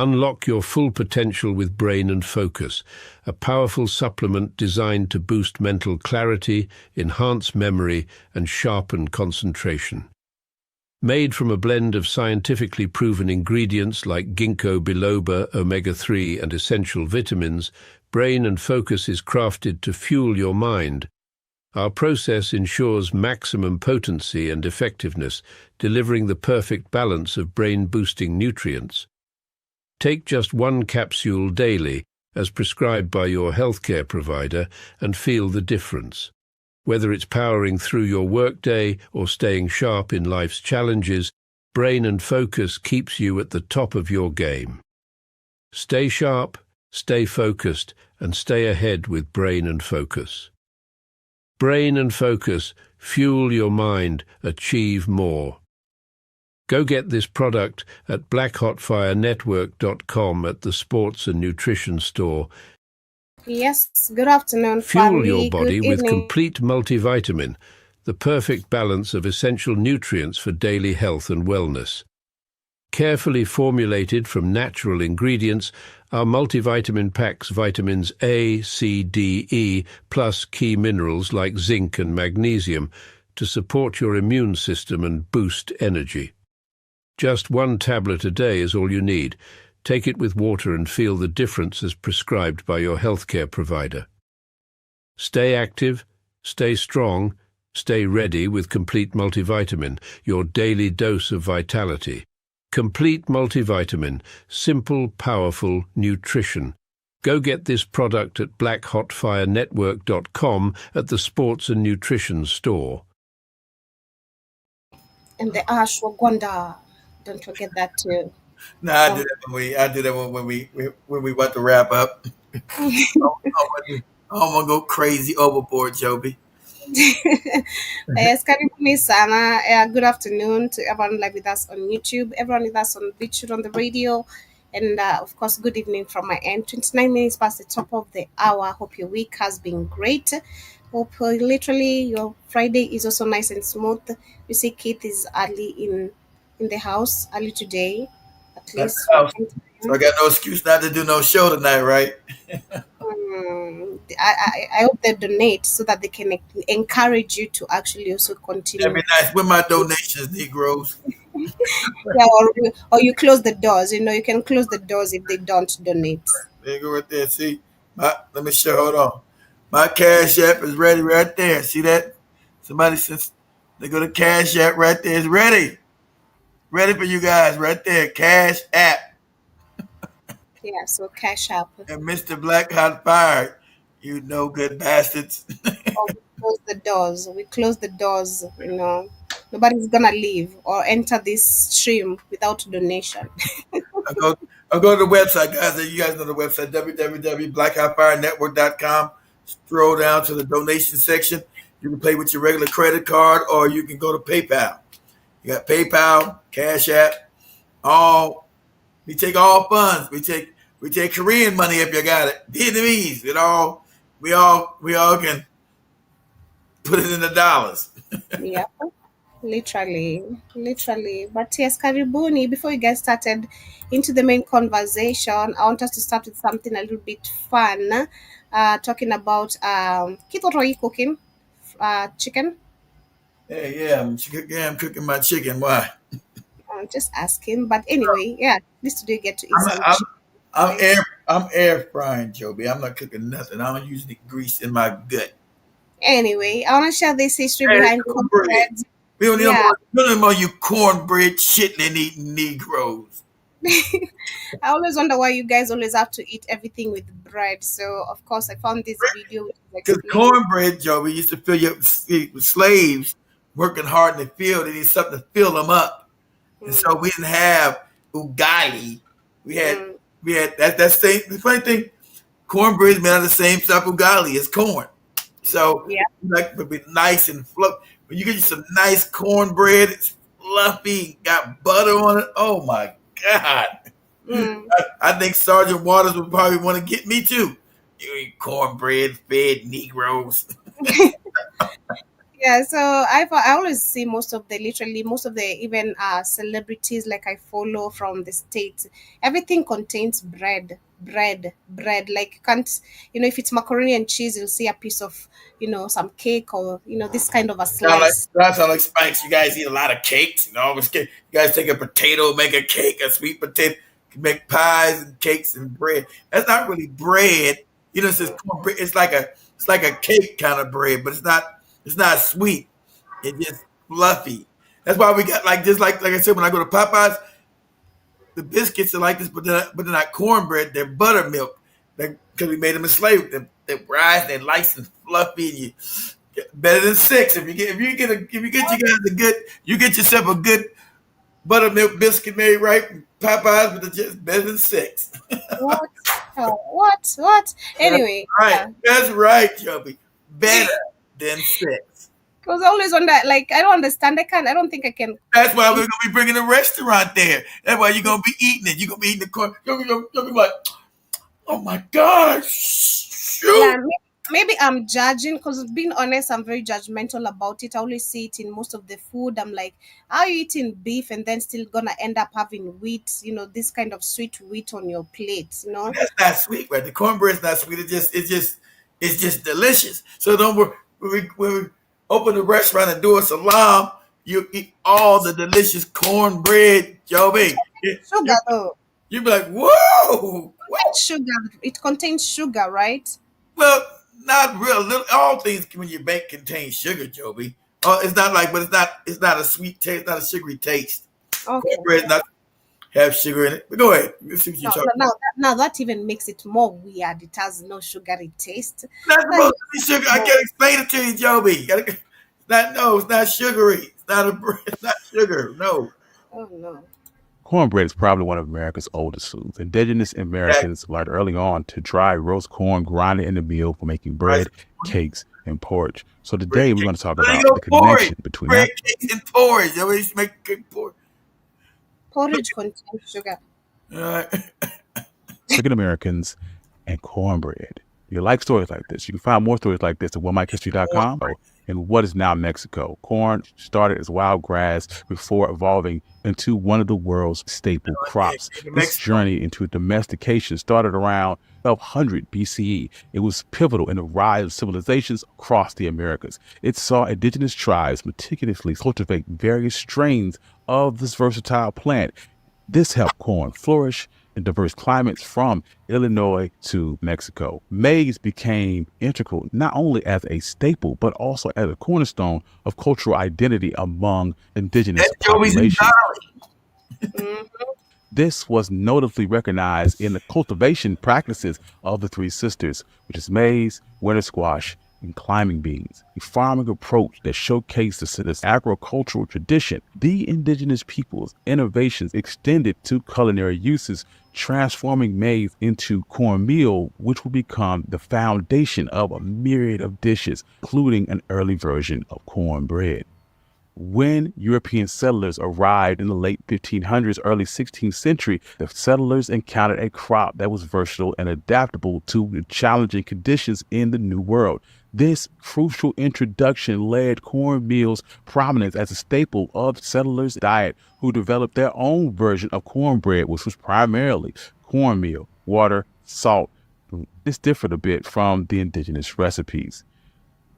Unlock your full potential with Brain and Focus, a powerful supplement designed to boost mental clarity, enhance memory, and sharpen concentration. Made from a blend of scientifically proven ingredients like ginkgo biloba, omega-3, and essential vitamins, Brain and Focus is crafted to fuel your mind. Our process ensures maximum potency and effectiveness, delivering the perfect balance of brain-boosting nutrients. Take just one capsule daily, as prescribed by your healthcare provider, and feel the difference. Whether it's powering through your workday or staying sharp in life's challenges, Brain and Focus keeps you at the top of your game. Stay sharp, stay focused, and stay ahead with Brain and Focus. Brain and Focus, fuel your mind, achieve more. Go get this product at blackhotfirenetwork.com at the Sports and Nutrition Store. Yes, good afternoon, Fuel family. your body Good with evening. complete multivitamin, the perfect balance of essential nutrients for daily health and wellness. Carefully formulated from natural ingredients, our multivitamin packs vitamins A, C, D, E, plus key minerals like zinc and magnesium to support your immune system and boost energy. Just one tablet a day is all you need. Take it with water and feel the difference as prescribed by your healthcare provider. Stay active, stay strong, stay ready with Complete Multivitamin, your daily dose of vitality. Complete Multivitamin, simple, powerful nutrition. Go get this product at blackhotfirenetwork.com at the Sports and Nutrition Store. And the ashwagandha. Don't forget that too. No, I do that when we about to wrap up. I don't want to go crazy overboard, Joby. Yes, karibuni sana. Good afternoon to everyone live with us on YouTube, everyone with us on BitChute on the radio, and of course, good evening from my end. 29 minutes past the top of the hour. Hope your week has been great. Hope literally your Friday is also nice and smooth. You see, Keith is early in the house, early today, at least. So I got no excuse not to do no show tonight, right? I hope they donate so that they can encourage you to actually also continue. That'd be nice. With my donations, Negroes. Yeah, or you close the doors. You know, you can close the doors if they don't donate. There you go right there. See, let me show. Hold on. My Cash App is ready right there. See that? Somebody says they go to Cash App right there. It's ready. Ready for you guys right there. Cash App. Yeah, so cash up. And Mr. Black Hot Fire, you no good bastards. Or we close the doors. We close the doors. You know, nobody's gonna leave or enter this stream without donation. I'll go to the website, guys. You guys know the website, www.blackhotfirenetwork.com. Scroll down to the donation section. You can pay with your regular credit card, or you can go to PayPal. You got PayPal, Cash App, we take all funds. We take Korean money if you got it. Vietnamese. We all can put it in the dollars. Yeah, literally. But yes, karibuni. Before we get started into the main conversation, I want us to start with something a little bit fun. Talking about Keith, what are you cooking? Chicken. Yeah, I'm cooking my chicken. Why? I'm just asking, but anyway, yeah, this today get to eat some chicken. I'm air frying, Joby. I'm not cooking nothing. I don't use the grease in my gut. Anyway, I want to share this history behind cornbread. We don't need no more you cornbread shitting eating Negroes. I always wonder why you guys always have to eat everything with bread. So of course I found this video. Because cornbread, Joby, used to fill you up with slaves working hard in the field. They need something to fill them up. And so we didn't have ugali. We had that same. The funny thing, cornbread is made out of the same stuff ugali as corn. So like would be nice and fluffy. When you get you some nice cornbread, it's fluffy, got butter on it. Oh my God! I think Sergeant Waters would probably want to get me too. You eat cornbread, fed Negroes. Yeah, so I always see most of the even celebrities like I follow from the states. Everything contains bread. Like you can't, if it's macaroni and cheese, you'll see a piece of, some cake, or this kind of a slice. That sound like Spikes. You guys eat a lot of cakes. You guys take a potato, make a cake, a sweet potato, make pies and cakes and bread. That's not really bread. It's just cornbread. It's like a cake kind of bread, but it's not sweet. It's just fluffy. That's why we got like I said, when I go to Popeyes, the biscuits are like this, but they're not cornbread. They're buttermilk. Because we made them in slavery. They're rice, they're nice and fluffy, and better than six. You get yourself a good buttermilk biscuit made right from Popeyes, but it's just better than six. What? Oh, what? Anyway, Right, yeah. that's right, Joby. Better than six. I was always on that. Like, I don't understand. I don't think I can. That's why we're gonna be bringing a restaurant there. That's why you're gonna be eating it. You're gonna be eating the corn. You'll be like, oh my gosh, Yeah, shoot. maybe I'm judging because, being honest, I'm very judgmental about it. I always see it in most of the food. I'm like, how are you eating beef and then still gonna end up having wheat, this kind of sweet wheat on your plate? That's not sweet, right? The cornbread's not sweet. It's just delicious. So don't worry. When we open the restaurant and do a salam, you eat all the delicious cornbread, Joby. Sugar though. You'd be like, whoa, whoa. Sugar. It contains sugar, right? Well, not real. All things when you bake contain sugar, Joby. It's not like, but it's not a sweet taste, not a sugary taste. Okay. Cornbread not have sugar in it. But go ahead. Let's see what you're No, talking about. now that even makes it more weird. It has no sugary taste. Not That supposed is to be sugar. I more. can't explain it to you, Joby. It's not sugary. It's not it's not sugar. No. Oh no. Cornbread is probably one of America's oldest foods. Indigenous That Americans learned early on to dry roast corn, grind it in the mill for making rice. bread, cakes, and porridge. So Bread today we're going cakes. to talk There you about go, the porridge. connection between Bread cakes and porridge. Joby used to make good porridge. Porridge contains sugar. All right. African Americans and cornbread. If you like stories like this, you can find more stories like this at onemikehistory.com. In what is now Mexico, corn started as wild grass before evolving into one of the world's staple crops. In This Mexico. journey into domestication started around 1200 BCE. It was pivotal in the rise of civilizations across the Americas. It saw indigenous tribes meticulously cultivate various strains of this versatile plant. This helped corn flourish in diverse climates from Illinois to Mexico. Maize became integral not only as a staple, but also as a cornerstone of cultural identity among indigenous That's Joby's populations. Mhm. This was notably recognized in the cultivation practices of the Three Sisters, which is maize, winter squash, and climbing beans, a farming approach that showcased this agricultural tradition. The indigenous peoples' innovations extended to culinary uses, transforming maize into cornmeal, which would become the foundation of a myriad of dishes, including an early version of cornbread. When European settlers arrived in the late 1500s, early 16th century, the settlers encountered a crop that was versatile and adaptable to the challenging conditions in the New World. This crucial introduction led cornmeal's prominence as a staple of settlers' diet, who developed their own version of cornbread, which was primarily cornmeal, water, salt. This differed a bit from the indigenous recipes.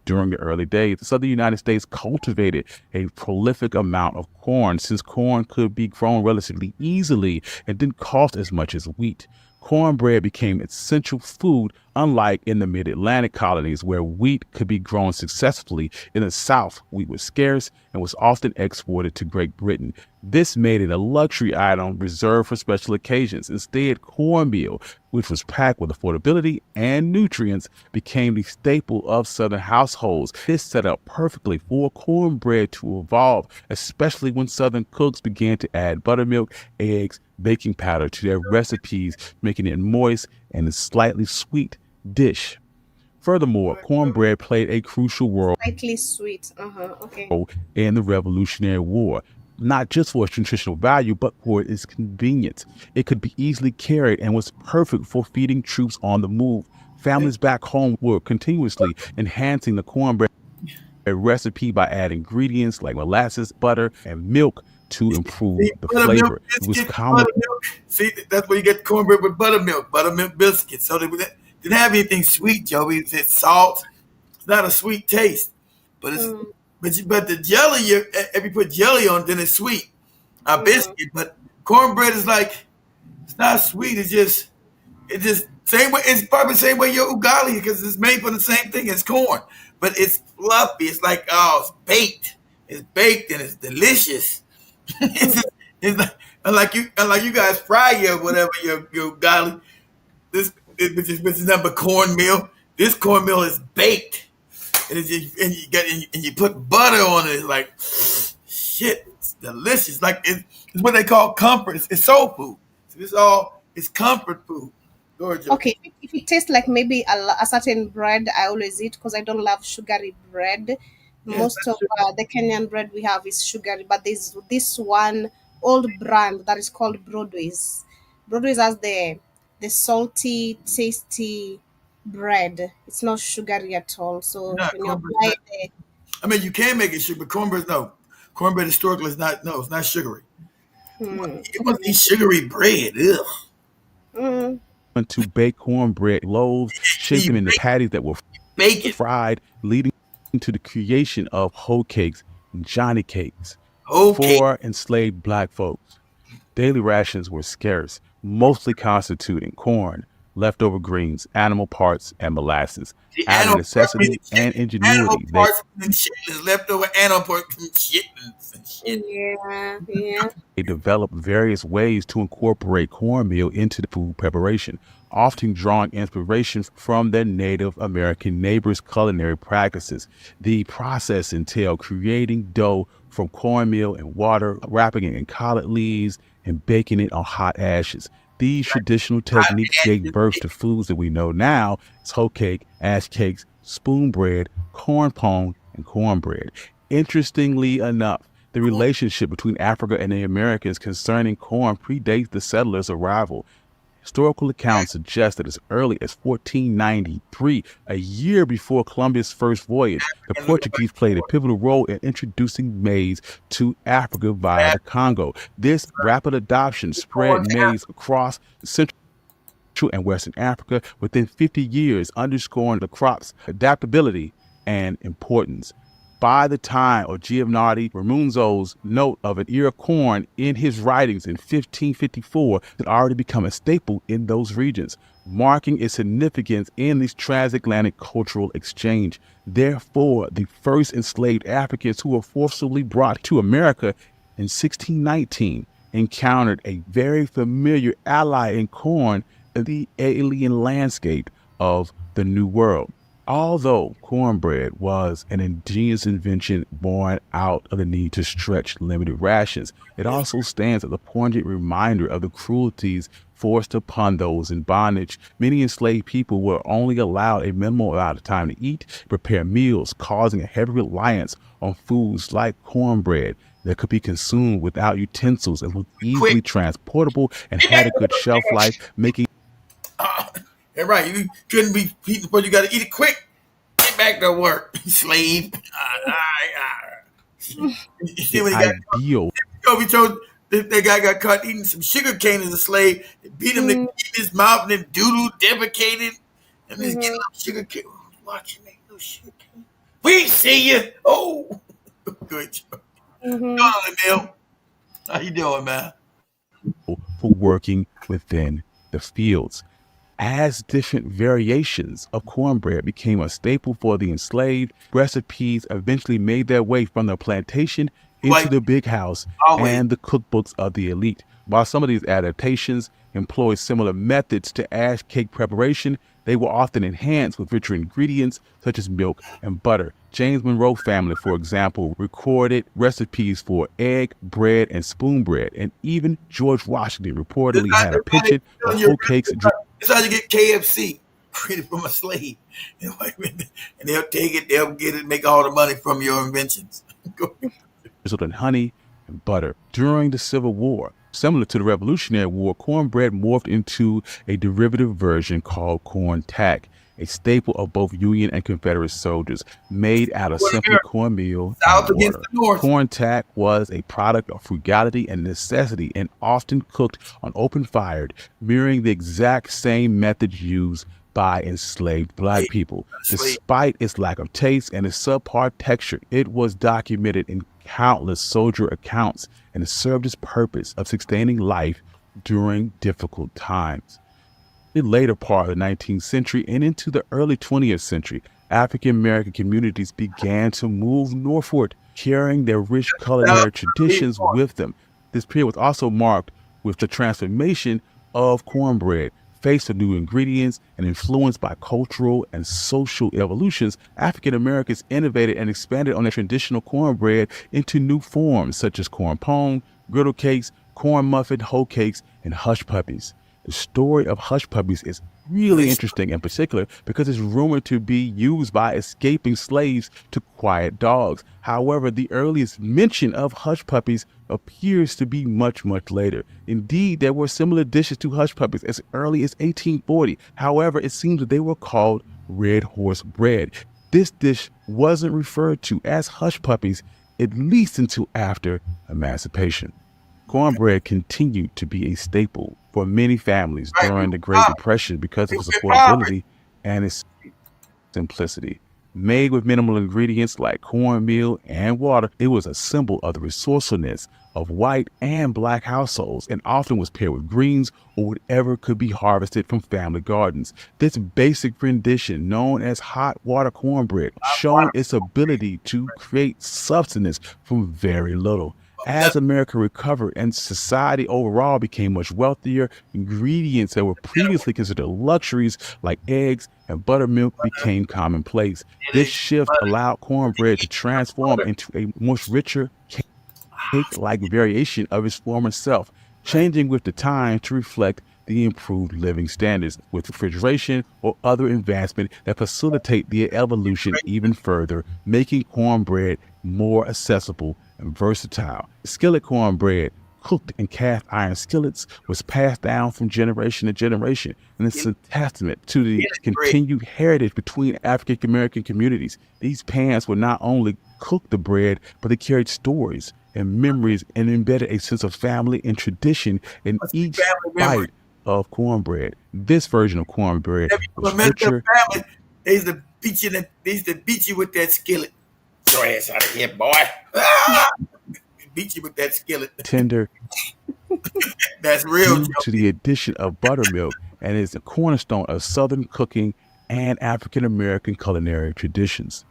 During the early days, the southern United States cultivated a prolific amount of corn, since corn could be grown relatively easily and didn't cost as much as wheat. Cornbread became essential food, unlike in the mid-Atlantic colonies where wheat could be grown successfully. In the South, wheat was scarce and was often exported to Great Britain. This made it a luxury item reserved for special occasions. Instead, cornmeal, which was packed with affordability and nutrients, became the staple of Southern households. This set up perfectly for cornbread to evolve, especially when Southern cooks began to add buttermilk, eggs, baking powder to their recipes, making it moist and a slightly sweet dish. Furthermore, cornbread played a crucial role Slightly sweet. Okay. in the Revolutionary War, not just for its nutritional value, but for its convenience. It could be easily carried and was perfect for feeding troops on the move. Families back home were continuously enhancing the cornbread a recipe by adding ingredients like molasses, butter, and milk to improve the Buttermilk flavor. It was biscuits, common. buttermilk. See, that's where you get cornbread with buttermilk biscuits. So they didn't have anything sweet, Joey. It's salt. It's not a sweet taste, but it's but the jelly. If you put jelly on, then it's sweet. A biscuit, but cornbread is like it's not sweet. It's just same way. It's probably the same way your ugali because it's made from the same thing as corn, but it's fluffy. It's like it's baked. It's baked and it's delicious. Unlike you guys fry your whatever your ugali. Which is number cornmeal. This cornmeal is baked, and and you put butter on it. It's like shit. It's delicious. Like it's what they call comfort. It's soul food. So it's comfort food. Okay, if it tastes like maybe a certain bread, I always eat because I don't love sugary bread. Most of the Kenyan bread we have is sugary, but there's this one old brand that is called Broadway's. Broadway's has the salty, tasty bread. It's not sugary at all. So when you apply the I mean, you can make it sugar, but cornbread no. Cornbread historically is not. No, it's not sugary. It must be sugary bread. Ugh. To bake cornbread loaves, shape them into patties that were fried, leading to the creation of hoe cakes and Johnny cakes for enslaved black folks. Daily rations were scarce, mostly constituting corn, leftover greens, animal parts, and molasses. Out of necessity and ingenuity, leftover animal parts and shit. Yeah. They developed various ways to incorporate cornmeal into the food preparation, often drawing inspiration from their Native American neighbors' culinary practices. The process entailed creating dough from cornmeal and water, wrapping it in collard leaves, and baking it on hot ashes. These traditional techniques gave birth to foods that we know now as hoe cake, ash cakes, spoon bread, corn pone, and cornbread. Interestingly enough, the relationship between Africa and the Americas concerning corn predates the settlers' arrival. Historical accounts suggest that as early as 1493, a year before Columbus' first voyage, the Portuguese played a pivotal role in introducing maize to Africa via the Congo. This rapid adoption spread maize across Central and Western Africa within 50 years, underscoring the crop's adaptability and importance. By the time of Giovanni Ramunzo's note of an ear of corn in his writings in 1554, it had already become a staple in those regions, marking its significance in this transatlantic cultural exchange. Therefore, the first enslaved Africans who were forcibly brought to America in 1619 encountered a very familiar ally in corn in the alien landscape of the New World. Although cornbread was an ingenious invention born out of the need to stretch limited rations, it also stands as a poignant reminder of the cruelties forced upon those in bondage. Many enslaved people were only allowed a minimal amount of time to eat, prepare meals, causing a heavy reliance on foods like cornbread that could be consumed without utensils and was easily transportable and had a good shelf life, making Yeah, right. You couldn't be eating before you got to eat it quick. Get back to work, slave. You see when he got ideal. We told that guy got caught eating some sugar cane as a slave. They beat him in his mouth and then doodle defecated. And then get a little sugar cane. Watching that little sugar cane. We see you. Oh, good job. Go on, Emil. How you doing, man? For working within the fields. As different variations of cornbread became a staple for the enslaved, recipes eventually made their way from the plantation into the big house and the cookbooks of the elite. While some of these adaptations employ similar methods to ash cake preparation, they were often enhanced with richer ingredients such as milk and butter. James Monroe family, for example, recorded recipes for egg, bread, and spoon bread, and even George Washington reportedly had a penchant of hoe cakes. That's how you get KFC, created from a slave. And they'll take it, they'll get it, make all the money from your inventions. And honey and butter. During the Civil War, similar to the Revolutionary War, cornbread morphed into a derivative version called corn tack. a staple of both Union and Confederate soldiers, made out of simply cornmeal South and against water. the North. Corn tack was a product of frugality and necessity and often cooked on open fire, mirroring the exact same methods used by enslaved black people. Despite its lack of taste and its subpar texture, it was documented in countless soldier accounts and it served its purpose of sustaining life during difficult times. The later part of the 19th century and into the early 20th century, African American communities began to move northward, carrying their rich culinary traditions with them. This period was also marked with the transformation of cornbread. Faced with new ingredients and influenced by cultural and social evolutions, African Americans innovated and expanded on their traditional cornbread into new forms such as corn pone, griddle cakes, corn muffin, hoe cakes, and hush puppies. The story of hush puppies is really interesting in particular because it's rumored to be used by escaping slaves to quiet dogs. However, the earliest mention of hush puppies appears to be much, much later. Indeed, there were similar dishes to hush puppies as early as 1840. However, it seems that they were called red horse bread. This dish wasn't referred to as hush puppies at least until after emancipation. Cornbread continued to be a staple for many families during the Great Depression because of its affordability and its simplicity. Made with minimal ingredients like cornmeal and water, it was a symbol of the resourcefulness of white and black households and often was paired with greens or whatever could be harvested from family gardens. This basic rendition, known as hot water cornbread, showed its ability to create substance from very little. As America recovered and society overall became much wealthier, ingredients that were previously considered luxuries like eggs and buttermilk became commonplace. This shift allowed cornbread to transform into a much richer, cake-like variation of its former self, changing with the time to reflect the improved living standards with refrigeration or other advancement that facilitate the evolution even further, making cornbread more accessible and versatile. Skillet cornbread, cooked in cast iron skillets, was passed down from generation to generation, and it's a testament to the continued heritage between African American communities. These pans would not only cook the bread, but they carried stories and memories and embedded a sense of family and tradition in each bite of cornbread. This version of cornbread was richer. They used to beat you with that skillet. Get your ass out of here, boy. Beat you with that skillet. Tender. That's real. Due to the addition of buttermilk and is the cornerstone of Southern cooking and African American culinary traditions.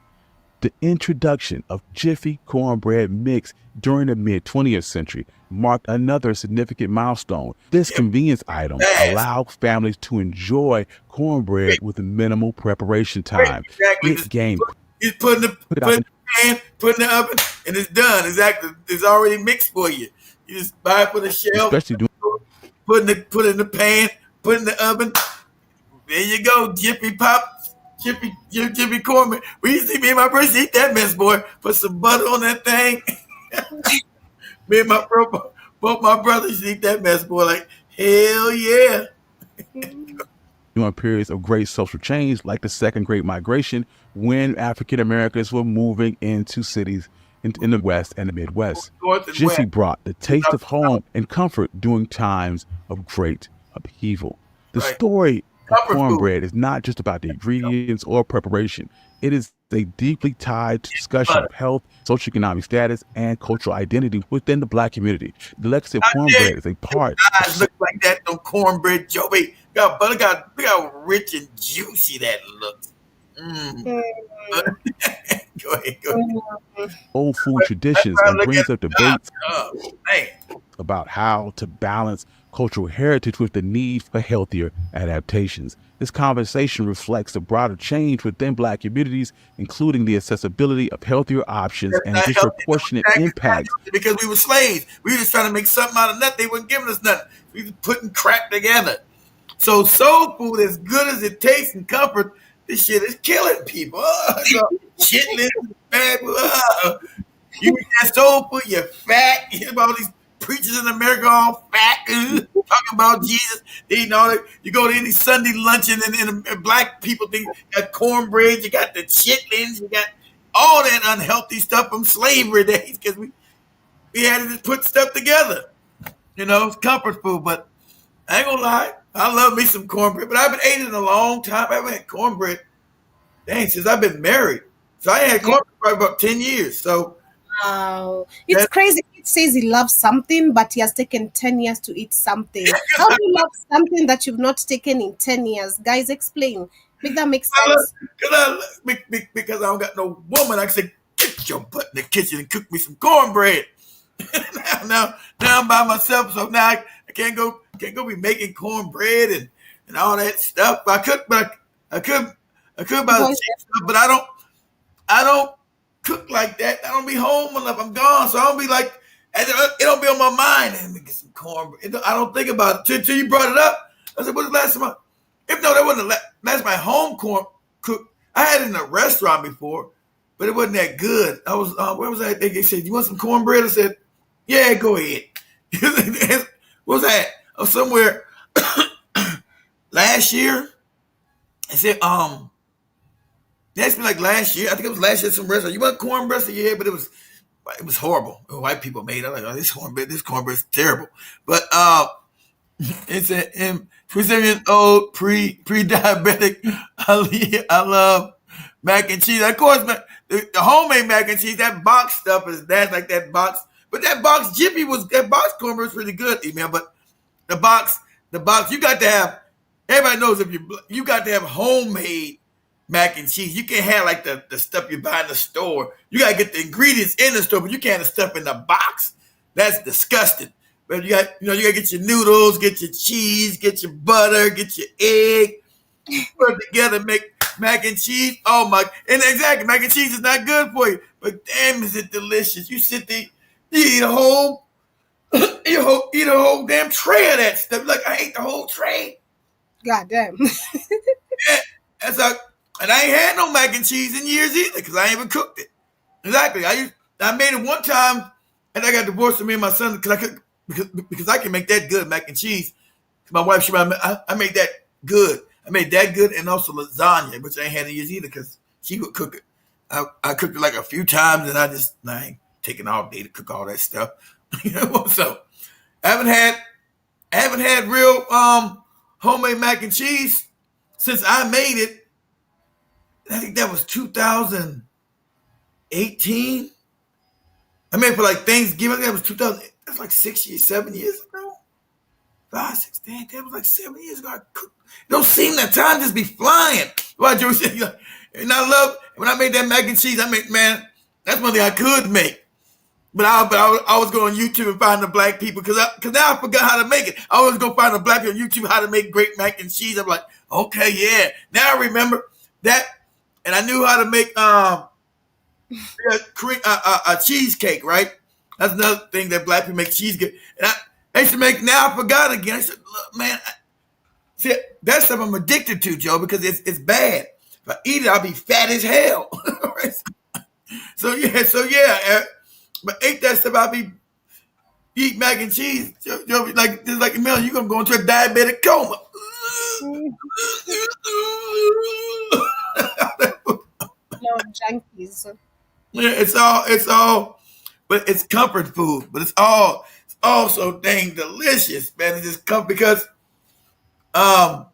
The introduction of Jiffy cornbread mix during the mid-20th century marked another significant milestone. This convenience item allowed families to enjoy cornbread with minimal preparation time. It gained. You put in the pan, put in the oven, and it's done. It's already mixed for you. You just buy it for the shelf. Especially put it in the pan, put it in the oven. There you go, Jiffy Pop. Jiffy cornbread. We used to see me and my brothers eat that mess, boy. Put some butter on that thing. Me and both my brothers eat that mess, boy. Like, hell yeah. During periods of great social change, like the Second Great Migration, when African Americans were moving into cities in the West and the Midwest. Jiffy brought the taste of home and comfort during times of great upheaval. The story of cornbread is not just about the ingredients or preparation. It is a deeply tied to discussion of health, socioeconomic status, and cultural identity within the Black community. The legacy of cornbread is a part. Eyes look like that on cornbread, Joey. Got butter. Look how rich and juicy that looks. Go ahead. Old food traditions and brings up debates about how to balance cultural heritage with the need for healthier adaptations. This conversation reflects the broader change within Black communities, including the accessibility of healthier options and disproportionate impacts. Because we were slaves. We were just trying to make something out of nothing. They weren't giving us nothing. We were putting crap together. So soul food, as good as it tastes and comfort, this shit is killing people. Chitlins, bad. You eat that soul food, you're fat. You have all these preachers in America all fat, talking about Jesus. You know, you go to any Sunday luncheon and black people think you got cornbread, you got the chitlins, you got all that unhealthy stuff from slavery days because we had to just put stuff together. You know, it's comfort food, but I ain't gonna lie, I love me some cornbread, but I haven't eaten it in a long time. I haven't had cornbread, since I've been married. So I ain't had cornbread for about 10 years. So wow, it's crazy. It says he loves something, but he has taken 10 years to eat something. How do you love something that you've not taken in 10 years? Guys, explain. Make that make sense. Because I don't got no woman, I can say, get your butt in the kitchen and cook me some cornbread. now I'm by myself, so now I can't go be making cornbread and all that stuff. I could buy the cheap stuff, but I don't cook like that. I don't be home enough. I'm gone, so I don't be like it don't be on my mind. Let me get some cornbread. I don't think about it till you brought it up. I said, "What's the last time?" If no, that wasn't that's my home corn cook. I had it in a restaurant before, but it wasn't that good. I was where was I? They said, "You want some cornbread?" I said, "Yeah, go ahead." What was that? I was somewhere last year. I said, they asked me like last year. I think it was last year at some restaurant. You want cornbread? I said, yeah, but it was horrible. White people made it. I'm like, oh, this cornbread's terrible. But it's a 27-year-old pre-diabetic. I love mac and cheese. Of course, the homemade mac and cheese, that box stuff that's like that box. But that box cornbread was really good, email. But the box, you got to have. Everybody knows if you got to have homemade mac and cheese. You can't have like the stuff you buy in the store. You gotta get the ingredients in the store, but you can't have stuff in the box. That's disgusting. But you gotta get your noodles, get your cheese, get your butter, get your egg, put it together, make mac and cheese. Oh my! And exactly, mac and cheese is not good for you, but damn, is it delicious? You sit there, you eat a whole damn tray of that stuff. Like I ate the whole tray. God damn. Yeah, and I ain't had no mac and cheese in years either because I ain't even cooked it. Exactly. I made it one time, and I got divorced from me and my son because I can make that good mac and cheese. My wife, I made that good. I made that good and also lasagna, which I ain't had in years either because she would cook it. I cooked it like a few times, and I ain't taking all day to cook all that stuff. So I haven't had real homemade mac and cheese since I made it. I think that was 2018. I made it for like Thanksgiving. That was 2000. That's like 7 years ago. 5, 6, 10. That was like 7 years ago. It don't seem that time just be flying. Why Joey said, and I love when I made that mac and cheese. Man, that's one thing I could make. But I was going on YouTube and find the black people because now I forgot how to make it. I always go find the black people on YouTube how to make great mac and cheese. I'm like, okay, yeah. Now I remember that, and I knew how to make a cheesecake. Right, that's another thing that black people make cheesecake. And I used to make. Now I forgot again. I said, look, man, see that stuff I'm addicted to, Joe, because it's bad. If I eat it, I'll be fat as hell. So yeah. But ate that stuff, I'll be eat mac and cheese. You'll be like just like a million, you're gonna go into a diabetic coma. No junkies. Yeah, it's all, but it's comfort food. But it's all so dang delicious, man. It just comes because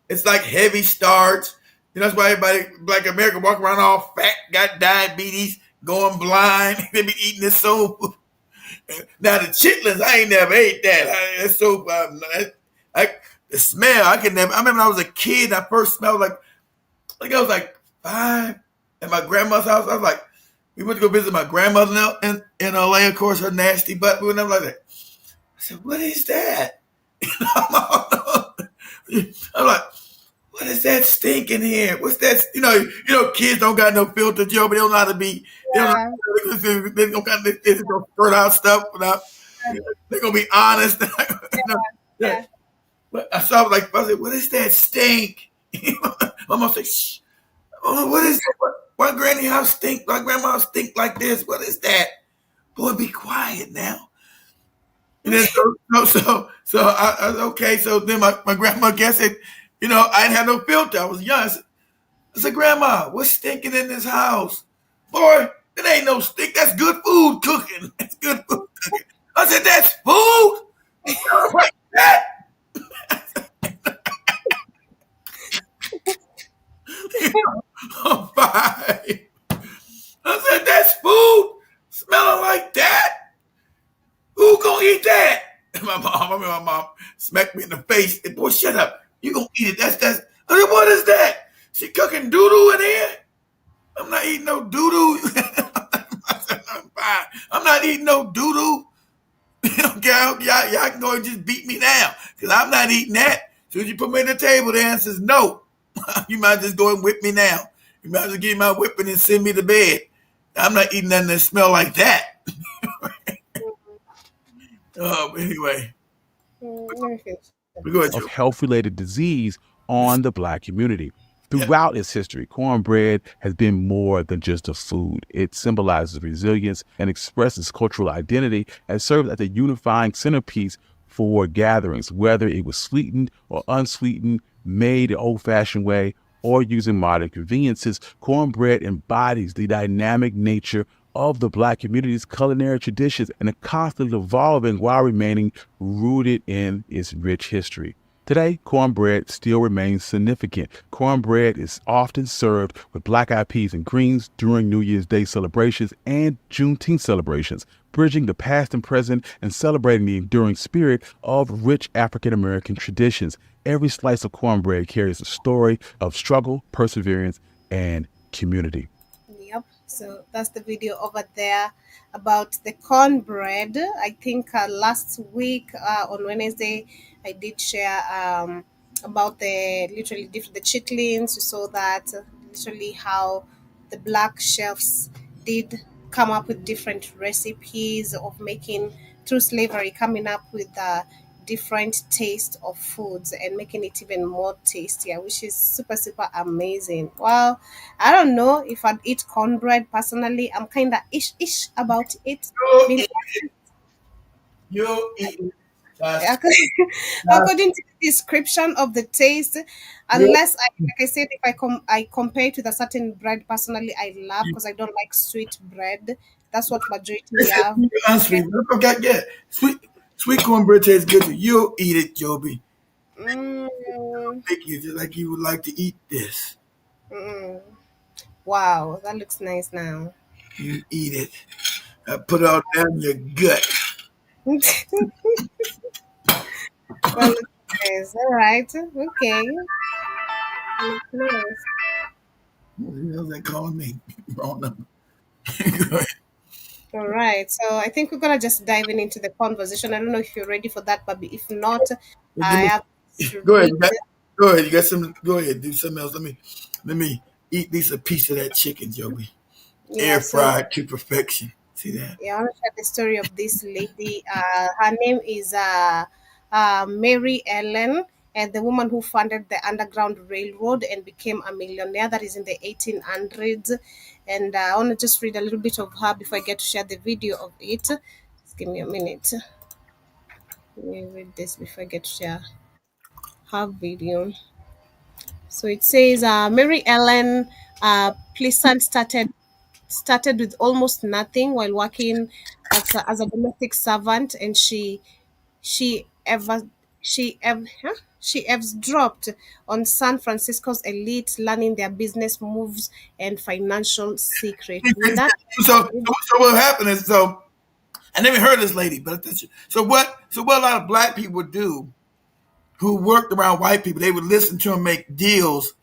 it's like heavy starch. That's why everybody Black America walk around all fat, got diabetes, going blind. They be eating this soul food. Now the chitlins, I ain't never ate that. That's so the smell. I remember when I was a kid. I first smelled I was like 5 at my grandma's house. I was like, we went to go visit my grandmother in LA. Of course, her nasty butt. We went up like that. I said, "What is that?" I'm like, "What is that stink in here? What's that?" Kids don't got no filter, Joe, but they don't know how to be. Yeah. They don't got. They just gonna spurt out stuff without. They're gonna be honest. Yeah. But I said, "What is that stink?" My mom said, "Shh. Oh, what is that? Why Granny house stink? Why Grandma stink like this? What is that?" Boy, be quiet now. And then okay. So then my grandma guessed it. I didn't have no filter. I was young. I said, Grandma, what's stinking in this house? Boy, it ain't no stink. That's good food cooking. That's good food cooking. I said, that's food? Like that? I'm fine. I said, that's food? Smelling like that? Who gonna eat that? And my mom smacked me in the face. And, boy, shut up. You gonna eat it. That's I said, what is that? She cooking doo-doo in here? I'm not eating no doo-doo. I said, I'm fine. I'm not eating no doo-doo. Okay, y'all can go and just beat me now. Because I'm not eating that. As soon as you put me on the table, the answer is no. You might just go and whip me now. You might just give me my whipping and send me to bed. I'm not eating nothing that smell like that. But anyway. Of health-related disease on the Black community. Throughout its history, cornbread has been more than just a food. It symbolizes resilience and expresses cultural identity and serves as a unifying centerpiece for gatherings, whether it was sweetened or unsweetened, made the old-fashioned way, or using modern conveniences. Cornbread embodies the dynamic nature of the Black community's culinary traditions and are constantly evolving while remaining rooted in its rich history. Today, cornbread still remains significant. Cornbread is often served with black-eyed peas and greens during New Year's Day celebrations and Juneteenth celebrations, bridging the past and present and celebrating the enduring spirit of rich African-American traditions. Every slice of cornbread carries a story of struggle, perseverance, and community. Yep. So that's the video over there about the cornbread. I think last week on Wednesday, I did share about the the chitlins. You saw that literally how the Black chefs did come up with different recipes of making through slavery, coming up with different taste of foods and making it even more tastier, which is super amazing. Well, I don't know if I'd eat cornbread personally. I'm kind of ish about it. Being You eat it. That's, according to the description of the taste, you, unless like I said, if I compare it with a certain bread personally, I love because I don't like sweet bread. That's what majority we have. unsweet. I forgot. Yeah, sweet cornbread tastes good. You'll eat it, Joby. Mm, Make you just like you would like to eat this. mm. Wow, that looks nice now. You eat it. I put it all down your gut. That looks nice. All right. Okay. Looks nice. What else they calling me? Wrong number. Go ahead. All right. So I think we're gonna just dive into the conversation. I don't know if you're ready for that, but if not, Well, I have to go ahead. read. Go ahead. You got some. Go ahead. Do something else. Let me eat these a piece of that chicken, Joby. Yeah. Air So fried to perfection. See that? yeah, I want to share the story of this lady. Her name is Mary Ellen, and the woman who funded the Underground Railroad and became a millionaire. That is in the 1800s. And I want to just read a little bit of her before I get to share the video of it. Just give me a minute. Let me read this before I get to share her video. So it says Mary Ellen Pleasant started with almost nothing while working as a domestic servant, and she ever she eavesdropped on San Francisco's elite, learning their business moves and financial secret. With that, So what happened is I never heard of this lady, but so what a lot of black people would do who worked around white people, they would listen to them make deals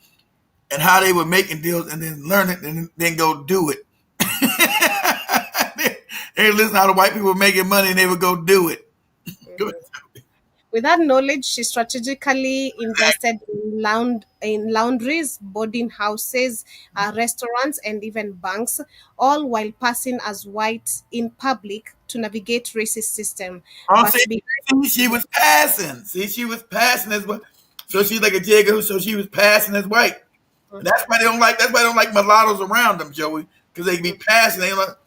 and how they were making deals and then learn it and then go do it. They listen how the white people were making money and they would go do it. Go ahead. with that knowledge, she strategically invested in laundries, boarding houses, restaurants, and even banks, all while passing as white in public to navigate racist system. Oh, But behind she was passing. See, she was passing as well. So she's like a Jago, so she was passing as white. And that's why they don't like. That's why they don't like mulattoes around them, Joey, because they be passing. They want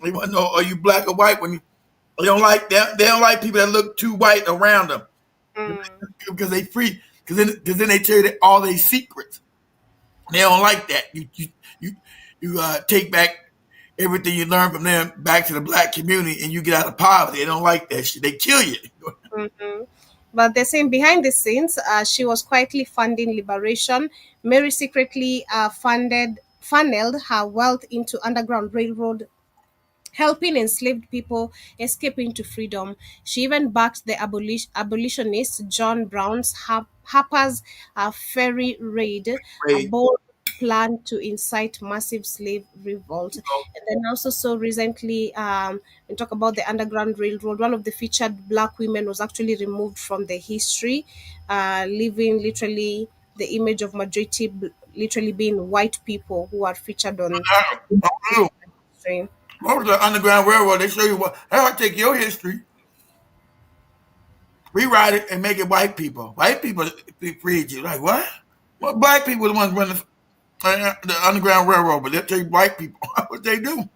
to know, are you black or white when you They don't like that. They don't like people that look too white around them Mm. because they free. Because then they tell you all their secrets. They don't like that. You take back everything you learn from them back to the black community, and you get out of poverty. They don't like that shit. They kill you. Mm-hmm. But they're saying behind the scenes, she was quietly funding liberation. Mary secretly funneled her wealth into Underground Railroad, helping enslaved people escape into freedom. She even backed the abolitionist John Brown's Harper's Ferry raid, a Wait, bold plan to incite massive slave revolt. And then also, so recently, we talk about the Underground Railroad. One of the featured black women was actually removed from the history, leaving literally the image of majority literally being white people who are featured on history. most of the Underground Railroad, they show you what. How take your history, rewrite it, and make it white people. White people freed you. Like what? Well, black people are the ones running the Underground Railroad, but they'll tell you white people what they do.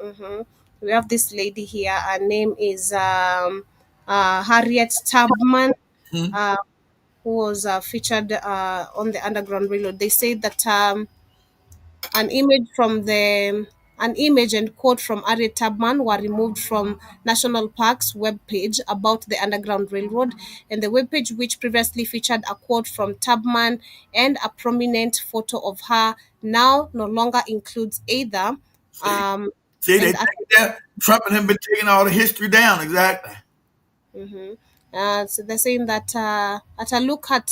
Mm-hmm. We have this lady here. Her name is Harriet Tubman, Hmm? uh, who was featured on the Underground Railroad. They say that an image from the an image and quote from Harriet Tubman were removed from National Park's webpage about the Underground Railroad, and the webpage, which previously featured a quote from Tubman and a prominent photo of her, now no longer includes either. See, Um, see, they and take it down. Trump and him been taking all the history down. Exactly. Mhm. So they're saying that at a look at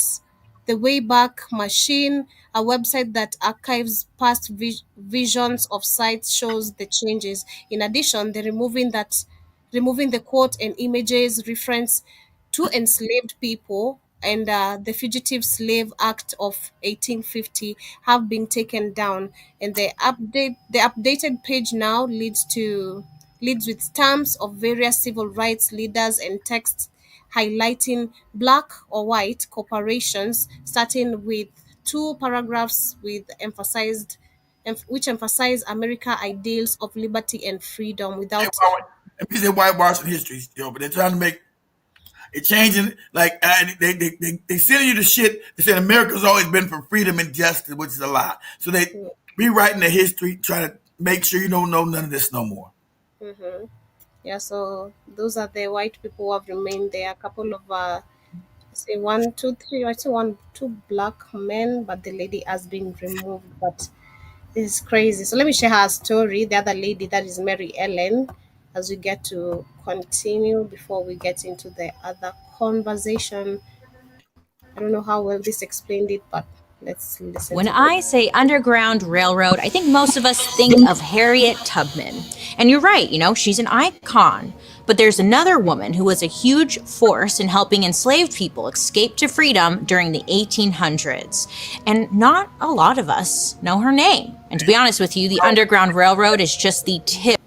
the Wayback Machine, a website that archives past visions of sites, shows the changes. In addition, they're removing the quote and images reference to enslaved people, and the Fugitive Slave Act of 1850 have been taken down, and the updated page now leads with terms of various civil rights leaders and texts highlighting black or white corporations, starting with two paragraphs which emphasize America ideals of liberty and freedom without. And people say whitewashing history, but they're trying to make it changing. Like they send you the shit. They said America's always been for freedom and justice, which is a lie. So they rewriting the history, trying to make sure you don't know none of this no more. Mhm. Yeah, so those are the white people who have remained there. A couple of say one, two, three, I say one, two black men, but the lady has been removed. But this is crazy. So let me share her story. The other lady, that is Mary Ellen, as we get to continue before we get into the other conversation. I don't know how well this explained it, but let's listen When to this. I say Underground Railroad, I think most of us think of Harriet Tubman. And you're right, she's an icon. But there's another woman who was a huge force in helping enslaved people escape to freedom during the 1800s. And not a lot of us know her name. And to be honest with you, the Underground Railroad is just the tip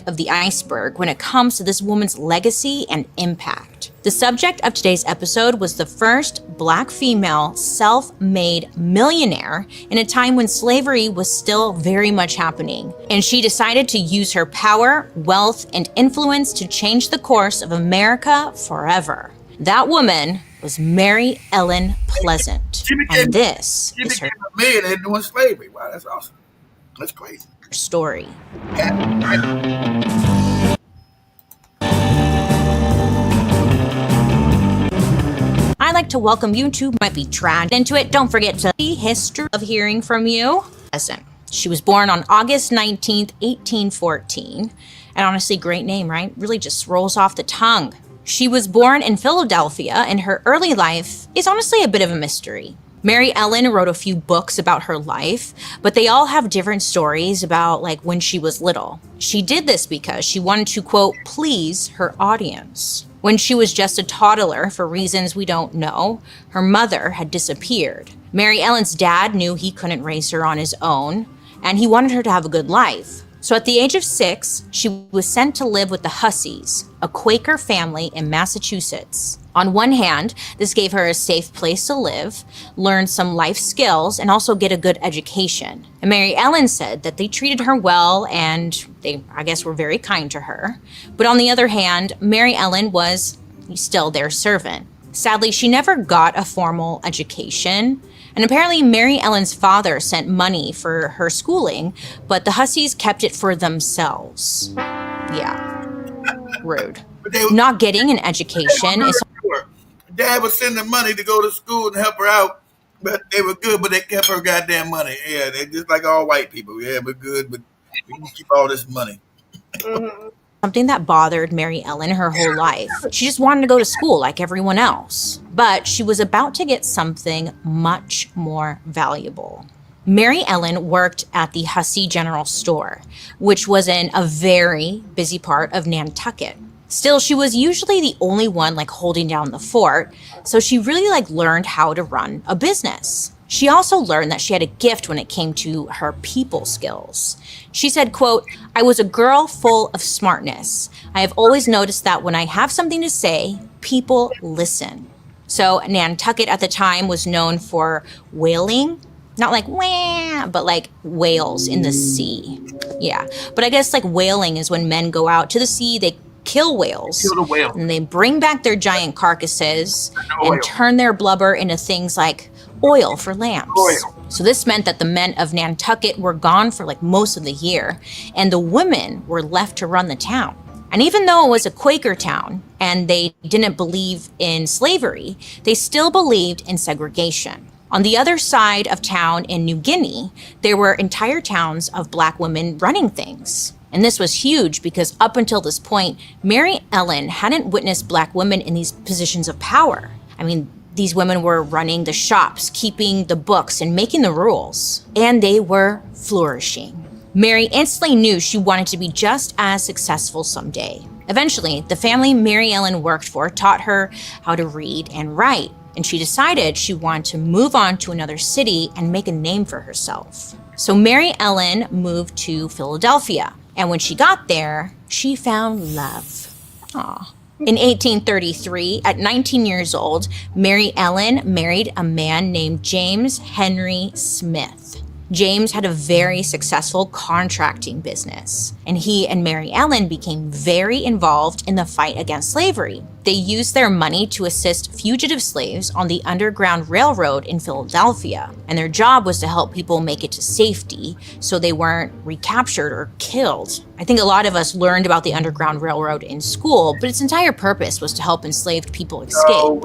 of the iceberg when it comes to this woman's legacy and impact. The subject of today's episode was the first black female self-made millionaire in a time when slavery was still very much happening. And she decided to use her power, wealth, and influence to change the course of America forever. That woman was Mary Ellen Pleasant. And this She is her became a millionaire doing slavery. Wow, that's awesome. That's crazy. story. I'd like to welcome you to Might Be Dragged Into It. Don't forget to the history of hearing from you. Listen, she was born on August 19th, 1814. And honestly, great name, right? Really just rolls off the tongue. She was born in Philadelphia, and her early life is honestly a bit of a mystery. Mary Ellen wrote a few books about her life, but they all have different stories about like when she was little. She did this because she wanted to, quote, please her audience. When she was just a toddler, for reasons we don't know, her mother had disappeared. Mary Ellen's dad knew he couldn't raise her on his own, and he wanted her to have a good life. So at the age of 6, she was sent to live with the Hussies, a Quaker family in Massachusetts. On one hand, this gave her a safe place to live, learn some life skills, and also get a good education. And Mary Ellen said that they treated her well and they, I guess, were very kind to her. But on the other hand, Mary Ellen was still their servant. Sadly, she never got a formal education. And apparently Mary Ellen's father sent money for her schooling, but the Hussies kept it for themselves. Yeah, rude. Not getting an education is... Dad was sending money to go to school and help her out, but they were good, but they kept her goddamn money. Yeah, they just like all white people. Yeah, we're good, but we can keep all this money. Something that bothered Mary Ellen her whole life. She just wanted to go to school like everyone else. But she was about to get something much more valuable. Mary Ellen worked at the Hussey General Store, which was in a very busy part of Nantucket. Still, she was usually the only one holding down the fort, so she really learned how to run a business. She also learned that she had a gift when it came to her people skills. She said, quote, "I was a girl full of smartness. I have always noticed that when I have something to say, people listen." So Nantucket at the time was known for whaling, not like wah, but like whales in the sea. Yeah, but I guess whaling is when men go out to the sea, they kill whales, and they bring back their giant carcasses and turn their blubber into things like oil for lamps. So this meant that the men of Nantucket were gone for most of the year, and the women were left to run the town. And even though it was a Quaker town and they didn't believe in slavery, they still believed in segregation. On the other side of town in New Guinea, there were entire towns of Black women running things. And this was huge because up until this point, Mary Ellen hadn't witnessed Black women in these positions of power. I mean, these women were running the shops, keeping the books, and making the rules. And they were flourishing. Mary instantly knew she wanted to be just as successful someday. Eventually, the family Mary Ellen worked for taught her how to read and write, and she decided she wanted to move on to another city and make a name for herself. So Mary Ellen moved to Philadelphia, and when she got there, she found love. Aww. In 1833, at 19 years old, Mary Ellen married a man named James Henry Smith. James had a very successful contracting business, and he and Mary Ellen became very involved in the fight against slavery. They used their money to assist fugitive slaves on the Underground Railroad in Philadelphia, and their job was to help people make it to safety so they weren't recaptured or killed. I think a lot of us learned about the Underground Railroad in school, but its entire purpose was to help enslaved people escape.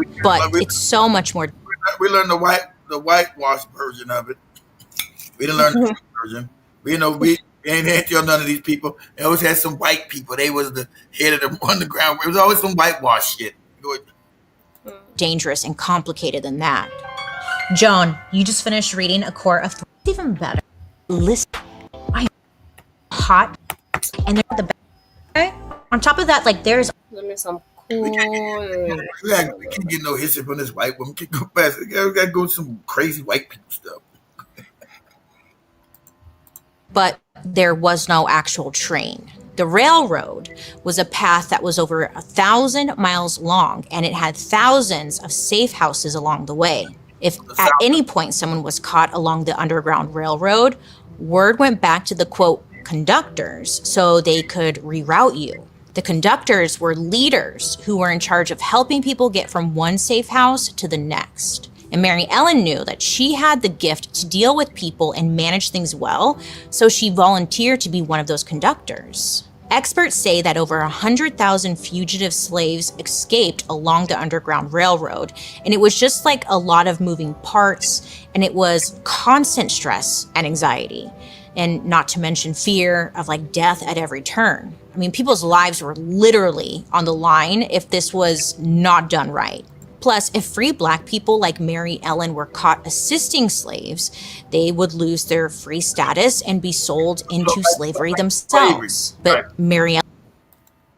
It's so much more. We learned the whitewash version of it. We didn't learn the true version. We ain't had to none of these people. They always had some white people. They was the head of the underground. It was always some whitewash shit. Dangerous and complicated than that. Joan, you just finished reading A Court of Thorns. Even better. Listen, I'm hot, and they're the best. Okay? On top of that, there's some cool. We can't get no history from this white woman. We can't go past it. We gotta go with some crazy white people stuff. But there was no actual train. The railroad was a path that was over 1,000 miles long, and it had thousands of safe houses along the way. If at any point someone was caught along the Underground Railroad, word went back to the, quote, conductors so they could reroute you. The conductors were leaders who were in charge of helping people get from one safe house to the next. And Mary Ellen knew that she had the gift to deal with people and manage things well, so she volunteered to be one of those conductors. Experts say that over 100,000 fugitive slaves escaped along the Underground Railroad, and it was just a lot of moving parts, and it was constant stress and anxiety, and not to mention fear of death at every turn. I mean, people's lives were literally on the line if this was not done right. Plus, if free Black people like Mary Ellen were caught assisting slaves, they would lose their free status and be sold into slavery themselves. But Mary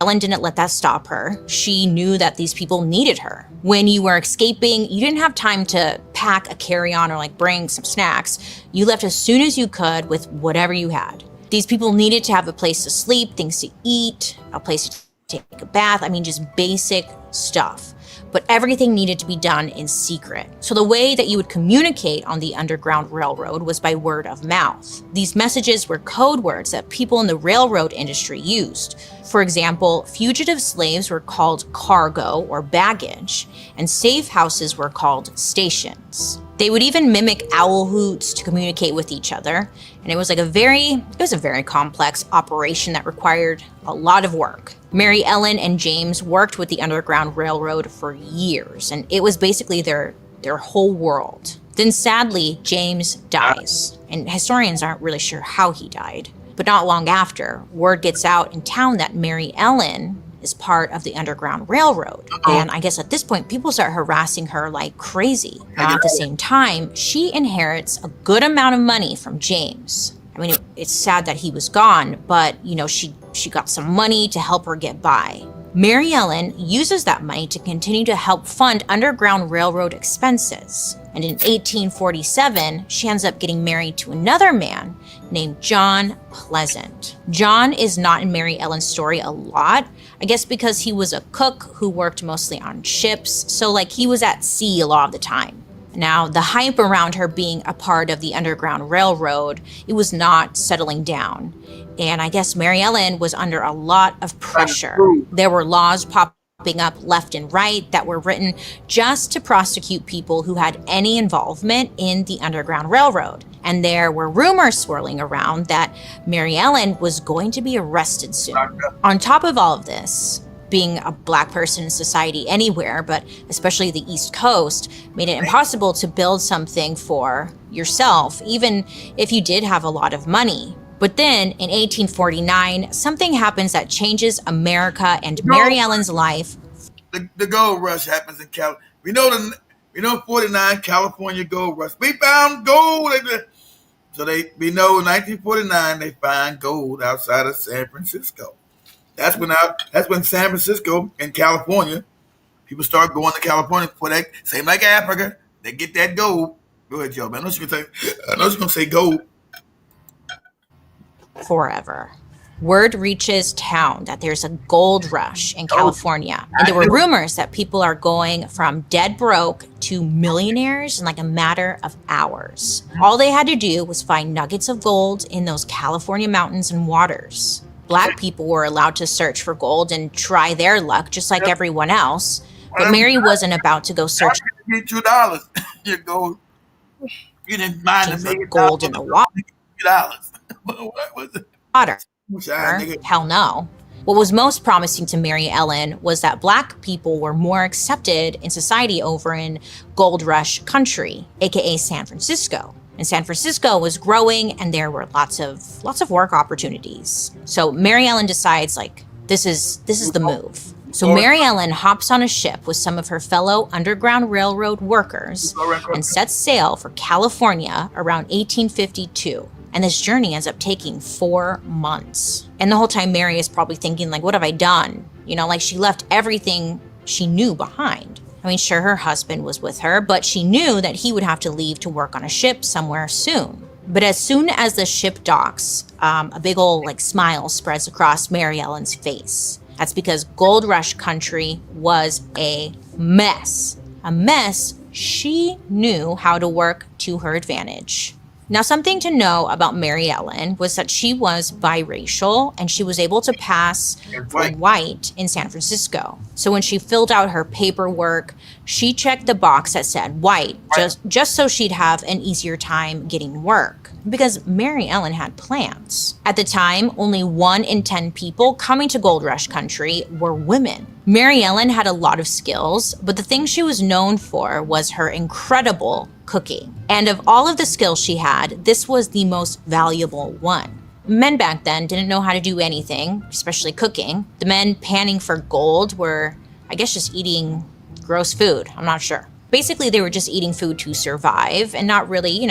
Ellen didn't let that stop her. She knew that these people needed her. When you were escaping, you didn't have time to pack a carry-on or bring some snacks. You left as soon as you could with whatever you had. These people needed to have a place to sleep, things to eat, a place to take a bath. I mean, just basic stuff. But everything needed to be done in secret. So the way that you would communicate on the Underground Railroad was by word of mouth. These messages were code words that people in the railroad industry used. For example, fugitive slaves were called cargo or baggage, and safe houses were called stations. They would even mimic owl hoots to communicate with each other, and it was a very complex operation that required a lot of work. Mary Ellen and James worked with the Underground Railroad for years, and it was basically their whole world. Then sadly, James dies, and historians aren't really sure how he died. But not long after, word gets out in town that Mary Ellen is part of the Underground Railroad. And I guess at this point, people start harassing her like crazy. Now, at the same time, she inherits a good amount of money from James. I mean, it's sad that he was gone, but, she got some money to help her get by. Mary Ellen uses that money to continue to help fund Underground Railroad expenses. And in 1847, she ends up getting married to another man named John Pleasant. John is not in Mary Ellen's story a lot, I guess because he was a cook who worked mostly on ships, so he was at sea a lot of the time. Now, the hype around her being a part of the Underground Railroad, it was not settling down. And I guess Mary Ellen was under a lot of pressure. There were laws popping up left and right that were written just to prosecute people who had any involvement in the Underground Railroad. And there were rumors swirling around that Mary Ellen was going to be arrested soon. On top of all of this, being a Black person in society anywhere, but especially the East Coast, made it impossible to build something for yourself, even if you did have a lot of money. But then in 1849, something happens that changes America and Mary Ellen's life. The gold rush happens in California. We know 49 California gold rush. We found gold. We know in 1949 they find gold outside of San Francisco. That's when San Francisco and California, people start going to California for that. Same like Africa, they get that gold. Go ahead, Joe. Man. I know she's gonna say gold. Forever. Word reaches town that there's a gold rush in California. And there were rumors that people are going from dead broke to millionaires in a matter of hours. All they had to do was find nuggets of gold in those California mountains and waters. Black people were allowed to search for gold and try their luck just like everyone else. But Mary wasn't about to go search $2. Your gold. You didn't mind for gold in the water. $2. What was it? Water. Hell no. What was most promising to Mary Ellen was that Black people were more accepted in society over in Gold Rush country, aka San Francisco. And San Francisco was growing and there were lots of work opportunities. So Mary Ellen decides this is the move. So Mary Ellen hops on a ship with some of her fellow Underground Railroad workers and sets sail for California around 1852. And this journey ends up taking 4 months. And the whole time Mary is probably thinking what have I done? She left everything she knew behind. I mean, sure, her husband was with her, but she knew that he would have to leave to work on a ship somewhere soon. But as soon as the ship docks, a big old smile spreads across Mary Ellen's face. That's because Gold Rush country was a mess. A mess she knew how to work to her advantage. Now, something to know about Mary Ellen was that she was biracial and she was able to pass for white in San Francisco. So when she filled out her paperwork, she checked the box that said white, just so she'd have an easier time getting work. Because Mary Ellen had plans. At the time, only 1 in 10 people coming to Gold Rush country were women. Mary Ellen had a lot of skills, but the thing she was known for was her incredible cooking. And of all of the skills she had, this was the most valuable one. Men back then didn't know how to do anything, especially cooking. The men panning for gold were, I guess, just eating gross food. I'm not sure. Basically, they were just eating food to survive and not really,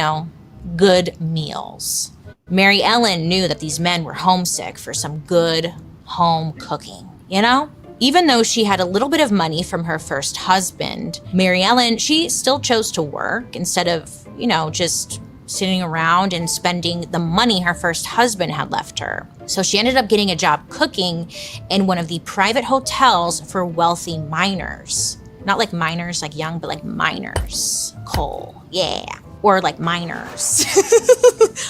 good meals. Mary Ellen knew that these men were homesick for some good home cooking, Even though she had a little bit of money from her first husband, Mary Ellen, she still chose to work instead of, just sitting around and spending the money her first husband had left her. So she ended up getting a job cooking in one of the private hotels for wealthy miners. Not like miners, like young, but like miners. Coal, yeah. Or like miners.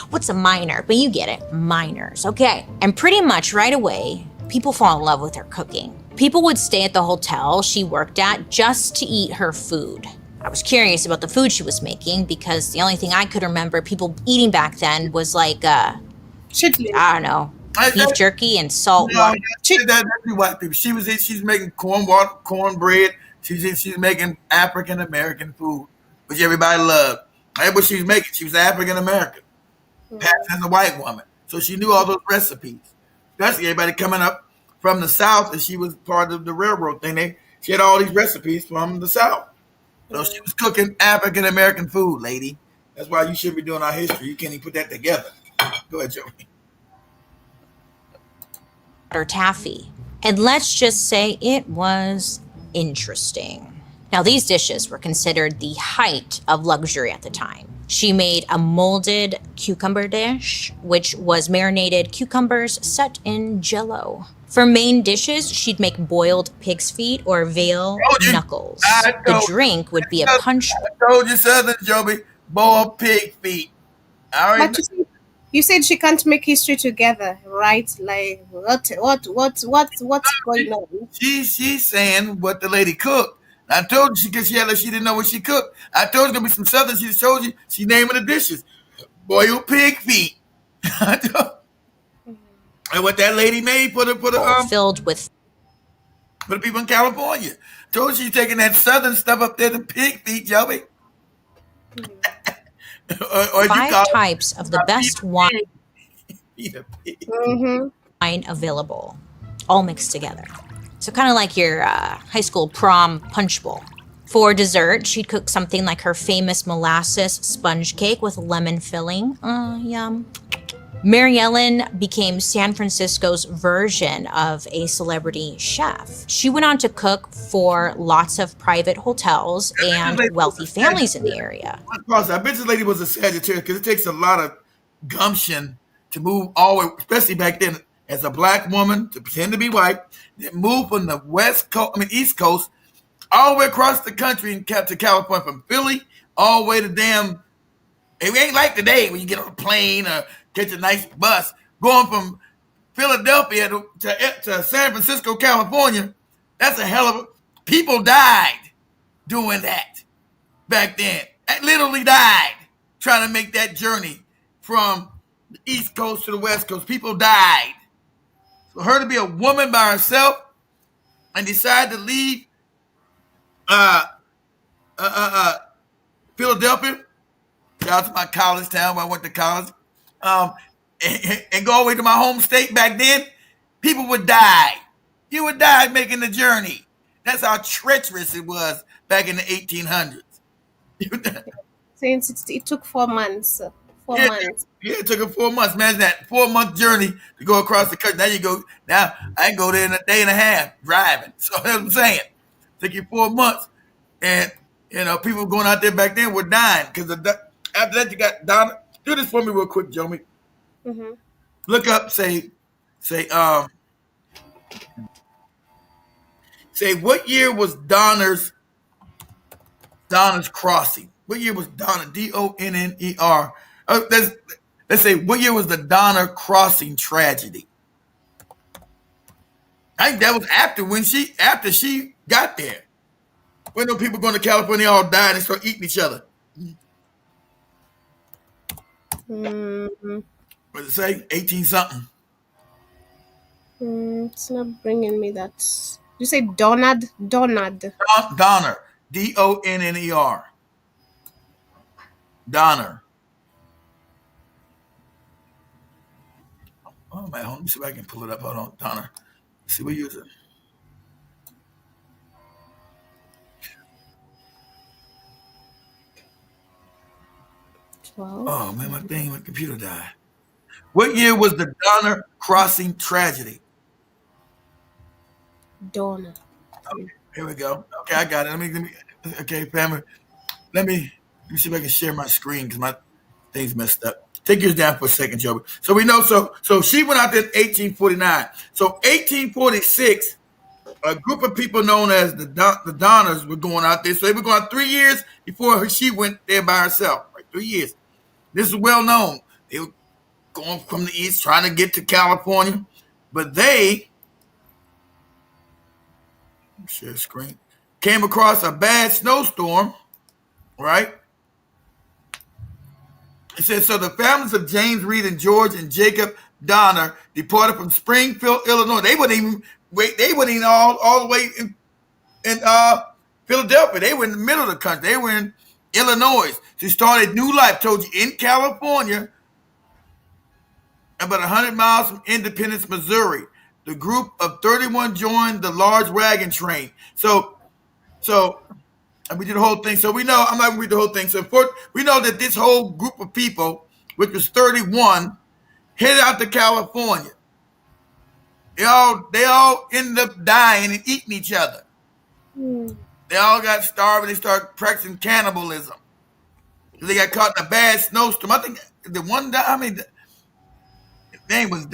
What's a miner? But you get it, miners, okay. And pretty much right away, people fall in love with her cooking. People would stay at the hotel she worked at just to eat her food. I was curious about the food she was making because the only thing I could remember people eating back then was like, I don't know, beef jerky and salt water. That's white people. She's making cornbread. She's making African American food, which everybody loved. That's what she was making. She was African American, passed as a white woman, so she knew all those recipes. Especially everybody coming up from the South, and she was part of the railroad thing. She had all these recipes from the South. So she was cooking African American food, lady. That's why you shouldn't be doing our history. You can't even put that together. Go ahead, Joey. Or taffy. And let's just say it was interesting. Now, these dishes were considered the height of luxury at the time. She made a molded cucumber dish, which was marinated cucumbers set in jello. For main dishes, she'd make boiled pig's feet or veal knuckles. The drink would be a punch. I told you, Southern Joby, boiled pig feet. But you said she can't make history together, right? Like what's going on? She's saying what the lady cooked. I told you because she didn't know what she cooked. I told you gonna be some Southern. She just told you she's naming the dishes. Boiled pig feet. And what that lady made for the filled with for the people in California. Told you she's taking that Southern stuff up there, the pig feet, Joey. or 5 types of the best wine available, all mixed together. So kind of like your high school prom punch bowl. For dessert, she'd cook something like her famous molasses sponge cake with lemon filling. Yum. Mary Ellen became San Francisco's version of a celebrity chef. She went on to cook for lots of private hotels and wealthy families in the area. I bet this lady was a Sagittarius because it takes a lot of gumption to move all the way, especially back then, as a black woman to pretend to be white, then move from the East Coast, all the way across the country and to California, from Philly all the way to it ain't like today when you get on a plane or catch a nice bus. Going from Philadelphia to San Francisco, California, that's a hell of a... People died doing that back then. Literally died trying to make that journey from the East Coast to the West Coast. People died. For her to be a woman by herself and decide to leave Philadelphia, shout out to my college town where I went to college, and go all the way to my home state back then, people would die. You would die making the journey. That's how treacherous it was back in the 1800s. Since it took 4 months. 4 months. Yeah, it took her 4 months. Imagine that 4-month journey to go across the country. Now you go. Now I can go there in a day and a half driving. So that's what I'm saying. It took you 4 months, and people going out there back then were dying because after that you got Donna. Do this for me real quick, Joey. Mm-hmm. Look up. Say what year was Donner's Crossing? What year was Donner? Donner. Let's say what year was the Donner Crossing tragedy? I think that was after she got there. When those people going to California all died and start eating each other. Mm-hmm. What did it say? 18 something. It's not bringing me that. You say Donner. Donner. Donner. Donner. Oh man, let me see if I can pull it up. Hold on, Donner. Let's see what year is it? Oh man, my computer died. What year was the Donner Crossing tragedy? Donner. Okay, here we go. Okay, I got it. Let me. Okay, family. Let me see if I can share my screen because things messed up. Take yours down for a second, Joey. So we know. So she went out there in 1849. So 1846, a group of people known as the Donners were going out there. So they were going out 3 years before she went there by herself. Right, 3 years. This is well known. They were going from the east, trying to get to California, but they share screen came across a bad snowstorm. Right. It says, so the families of James Reed and George and Jacob Donner departed from Springfield, Illinois. They wouldn't even wait. They wouldn't even all the way in Philadelphia. They were in the middle of the country. They were in Illinois to start a new life. Told you, in California, about 100 miles from Independence, Missouri. The group of 31 joined the large wagon train. So and we did the whole thing. So we know, I'm not going to read the whole thing. So we know that this whole group of people, which was 31, headed out to California. They all ended up dying and eating each other. They all got starved and they started practicing cannibalism. They got caught in a bad snowstorm. I think the one died, I mean, the name was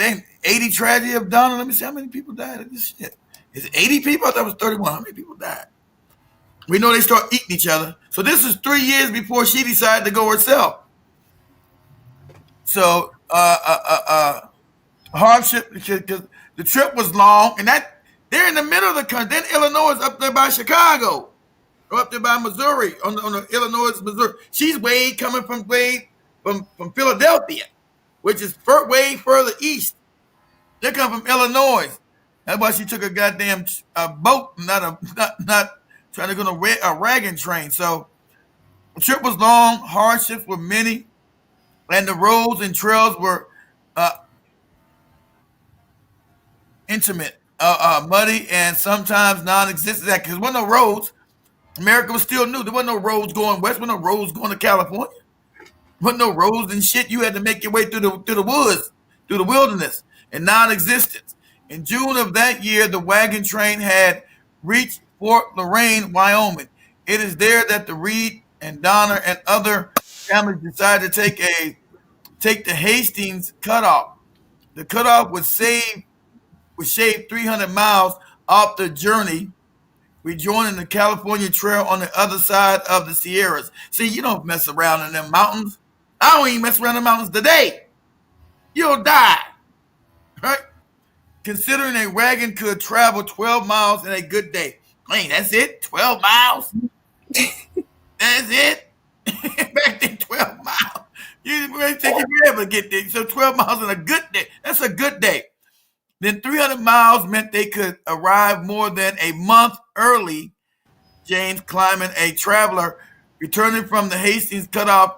80 tragedy of Donna. Let me see how many people died of this shit. Is it 80 people? I thought it was 31. How many people died? We know they start eating each other. So this is 3 years before she decided to go herself. So hardship, because the trip was long, and that they're in the middle of the country. Then Illinois is up there by Chicago, or up there by Missouri, on the Illinois, Missouri. She's coming from Philadelphia, which is way further east. They come from Illinois. That's why she took a goddamn boat, not trying to go on a wagon train. So the trip was long, hardships were many, and the roads and trails were intimate, muddy, and sometimes non-existent. Because there wasn't no roads. America was still new. There wasn't no roads going west. There wasn't no roads going to California. There wasn't no roads and shit. You had to make your way through the woods, through the wilderness, and non-existence. In June of that year, the wagon train had reached Fort Lorain, Wyoming. It is there that the Reed and Donner and other families decided to take the Hastings cutoff. The cutoff would shave 300 miles off the journey, rejoining the California Trail on the other side of the Sierras. See, you don't mess around in them mountains. I don't even mess around in the mountains today. You'll die, right? Considering a wagon could travel 12 miles in a good day. Hey, that's it? 12 miles? That's it? Back then, 12 miles. You take you forever to get there. So 12 miles in a good day. That's a good day. Then 300 miles meant they could arrive more than a month early. James Climbing, a traveler returning from the Hastings cutoff,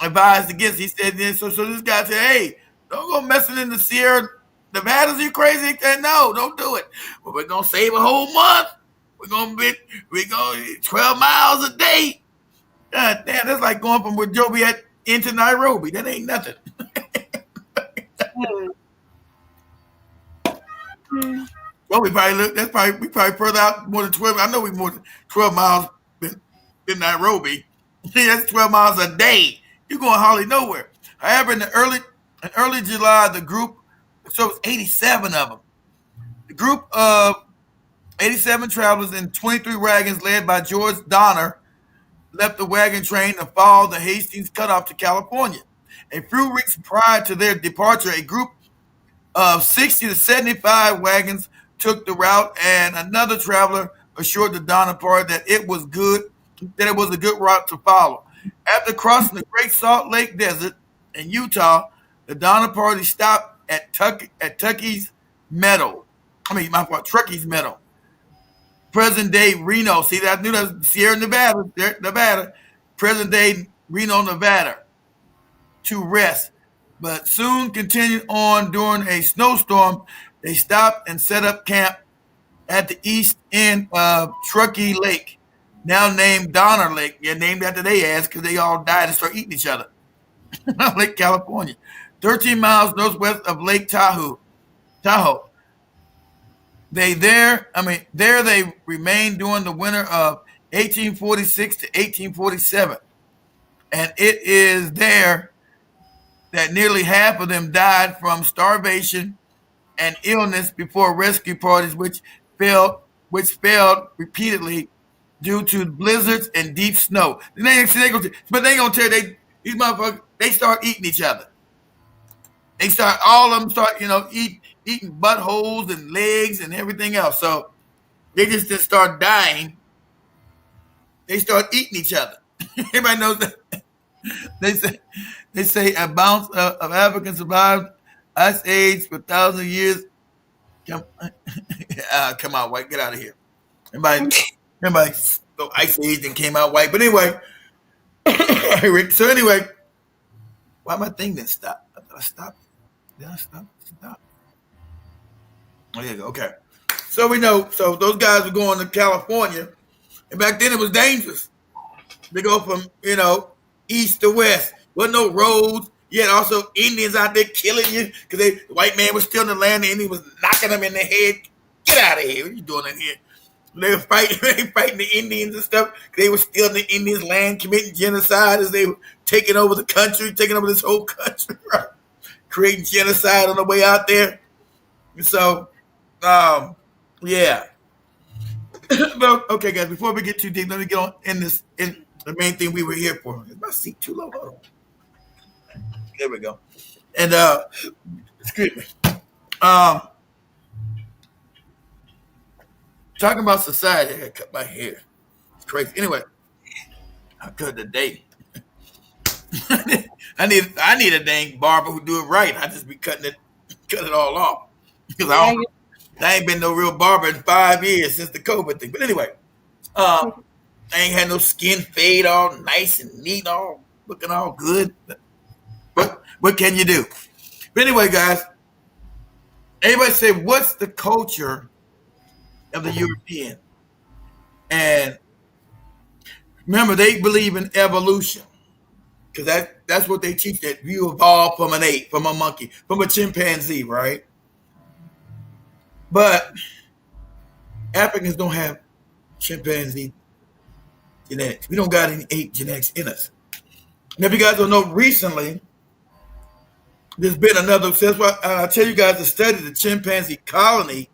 advised against. He said, so this guy said, hey, don't go messing in the Sierra Nevadas. You crazy? He said, no, don't do it. Well, we're going to save a whole month. We're going 12 miles a day. God damn, that's like going from where Joe be at into Nairobi. That ain't nothing. Well, we probably further out more than 12. I know we more than 12 miles than Nairobi. That's 12 miles a day. You're going hardly nowhere. However, in early July, the group, so it was 87 of them. The group of 87 travelers in 23 wagons led by George Donner left the wagon train to follow the Hastings cutoff to California. A few weeks prior to their departure, a group of 60 to 75 wagons took the route, and another traveler assured the Donner party that it was a good route to follow. After crossing the Great Salt Lake Desert in Utah, the Donner party stopped at Truckee's Meadow. Truckee's Meadow. Present day Reno. See, I knew that was Sierra Nevada. Present day Reno, Nevada, to rest. But soon continued on during a snowstorm. They stopped and set up camp at the east end of Truckee Lake, now named Donner Lake. Yeah, named after their ass because they all died and started eating each other. Lake California, 13 miles northwest of Lake Tahoe. There they remained during the winter of 1846 to 1847. And it is there that nearly half of them died from starvation and illness before rescue parties, which failed repeatedly due to blizzards and deep snow. But they ain't gonna tell these motherfuckers. They start eating each other. They start all of them start eating buttholes and legs and everything else. So they just start dying. They start eating each other. Everybody knows that. They say a bounce of Africans survived ice age for thousands of years. Come on, white, get out of here. Everybody go ice age and came out white. But anyway, so anyway, why my thing didn't stop? I thought I stopped. Did I stop? Stop. Oh, yeah, okay. So we know. So those guys were going to California, and back then it was dangerous. They go from east to west. Wasn't no roads. You had also Indians out there killing you because the white man was still in the land and he was knocking them in the head. Get out of here! What are you doing in here? They were fighting the Indians and stuff. They were still in the Indians' land, committing genocide as they were taking over the country, taking over this whole country, right? Creating genocide on the way out there. And so, yeah. But, okay, guys, before we get too deep, let me get on in the main thing we were here for. Is my seat too low? Hold on. There we go. And excuse me. Talking about society, I gotta cut my hair. It's crazy. Anyway, I cut the date. I need a dang barber who do it right. I just be cut it all off because I ain't been no real barber in 5 years since the COVID thing. But anyway, I ain't had no skin fade all nice and neat, all looking all good. But what can you do? But anyway, guys, everybody say, what's the culture of the European? And remember, they believe in evolution because that's what they teach, that you evolved from an ape, from a monkey, from a chimpanzee, right? But Africans don't have chimpanzee genetics. We don't got any ape genetics in us. And if you guys don't know, recently there's been another. That's why I tell you guys to study the chimpanzee colony.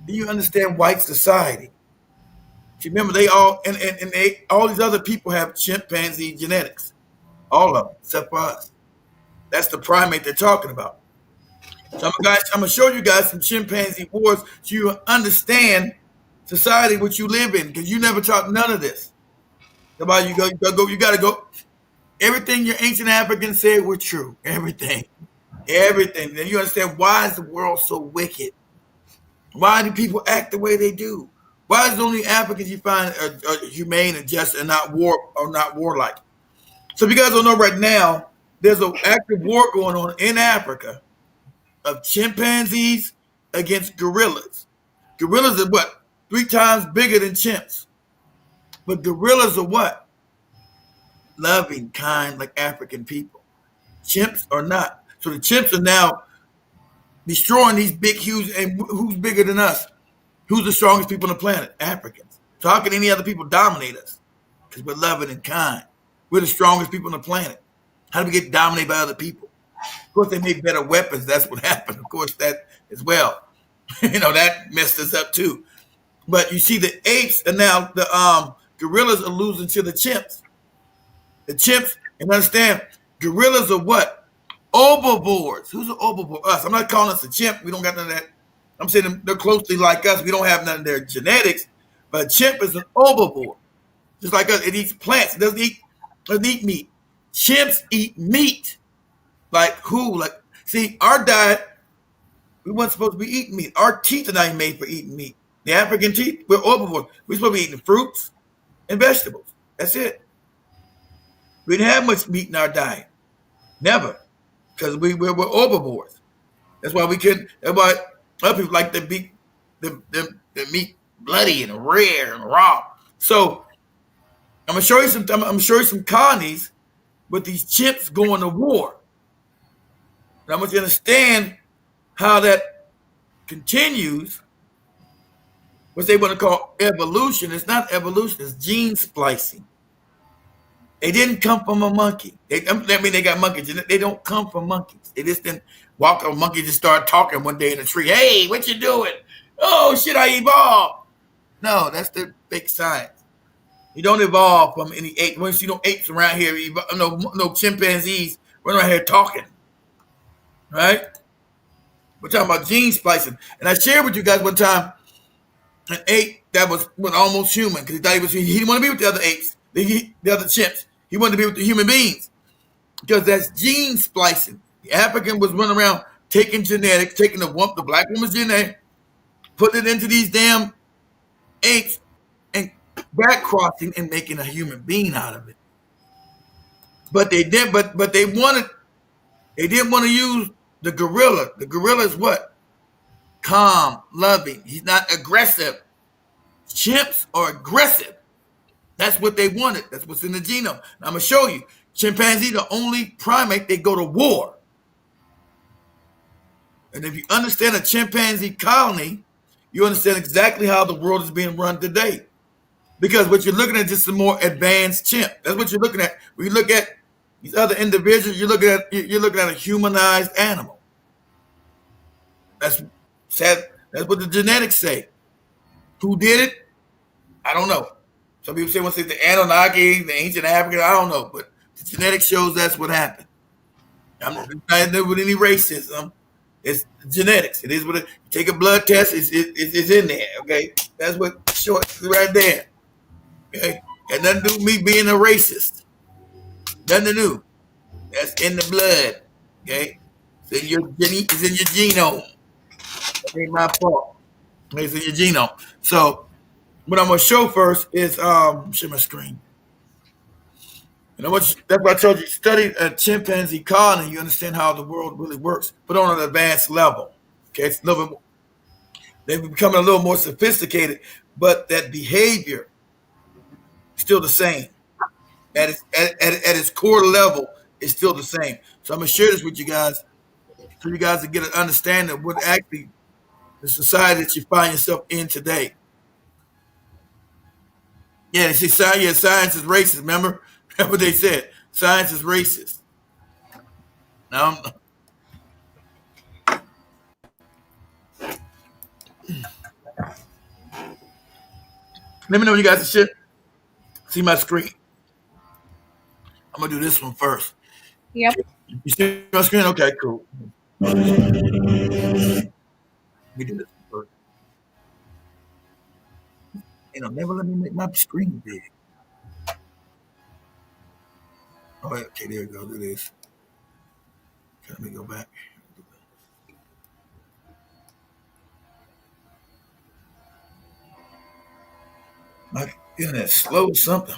Do you understand white society? Remember, they all all these other people have chimpanzee genetics, all of them except for us. That's the primate they're talking about. So I'm gonna show you guys some chimpanzee wars so you understand society which you live in, because you never taught none of this. You gotta go. Everything your ancient Africans said were true. Everything. Then you understand, why is the world so wicked? Why do people act the way they do? Why is it only Africans you find are humane and just and not warlike? So if you guys don't know, right now there's an active war going on in Africa of chimpanzees against gorillas. Gorillas are what? 3 times bigger than chimps. But gorillas are what? Loving, kind, like African people. Chimps are not. So the chimps are now destroying these big, huge, and who's bigger than us? Who's the strongest people on the planet? Africans. So how can any other people dominate us? Because we're loving and kind. We're the strongest people on the planet. How do we get dominated by other people? Of course, they make better weapons. That's what happened. Of course, that as well. That messed us up too. But you see, the apes and now the gorillas are losing to the chimps. The chimps, and understand, gorillas are what? Herbivores. Who's an herbivore? Us. I'm not calling us a chimp. We don't got none of that. I'm saying they're closely like us. We don't have none of their genetics. But a chimp is an herbivore. Just like us. It eats plants. It doesn't eat meat. Chimps eat meat. Like who? See, our diet, we weren't supposed to be eating meat. Our teeth are not even made for eating meat. The African teeth, we're herbivores. We're supposed to be eating fruits and vegetables. That's it. We didn't have much meat in our diet. Never. Because we're herbivores. That's why we couldn't. That's why other people like the meat bloody and rare and raw. So I'm gonna show you some colonies with these chimps going to war. And I want you to understand how that continues. What they want to call evolution. It's not evolution. It's gene splicing. They didn't come from a monkey. I mean, they got monkeys. They don't come from monkeys. They just didn't walk. A monkey just started talking one day in a tree. Hey, what you doing? Oh, shit, I evolved. No, that's the fake science. You don't evolve from any ape. Once you know apes around here, no chimpanzees running around here talking, right? We're talking about gene splicing. And I shared with you guys one time an ape that was almost human because he thought he didn't want to be with the other apes, the other chimps. He wanted to be with the human beings because that's gene splicing. The African was running around taking genetics, taking the black woman's DNA, putting it into these damn apes, and back crossing and making a human being out of it. But they did. But they didn't want to use the gorilla. The gorilla is what? Calm, loving. He's not aggressive. Chimps are aggressive. That's what they wanted. That's what's in the genome. Now, I'm gonna show you. Chimpanzee, the only primate, they go to war. And if you understand a chimpanzee colony, you understand exactly how the world is being run today. Because what you're looking at is just a more advanced chimp. That's what you're looking at. When you look at these other individuals, you're looking at a humanized animal. That's sad. That's what the genetics say. Who did it? I don't know. Some people say the Anunnaki, the ancient Africans. I don't know, but the genetics shows that's what happened. I'm not with any racism. It's genetics. It is what it. Take a blood test. It's in there. Okay, that's what short right there. Okay, and nothing to do with me being a racist. Nothing to do. That's in the blood. Okay, it's in your genome. That ain't my fault. It's in your genome. So what I'm gonna show first is share my screen. And that's why I told you study a chimpanzee colony. You understand how the world really works, but on an advanced level. Okay, it's a little bit. They're becoming a little more sophisticated, but that behavior is still the same. At its core level, is still the same. So I'm gonna share this with you guys, so you guys can get an understanding of what actually the society that you find yourself in today. Yeah, they say science is racist. Remember? That's what they said. Science is racist. Now, let me know when you guys see my screen. I'm gonna do this one first. Yep. You see my screen? Okay, cool. Let me do this one first. Never let me make my screen big. Oh, okay, there we go. Do this. Okay, let me go back. My internet slow or something.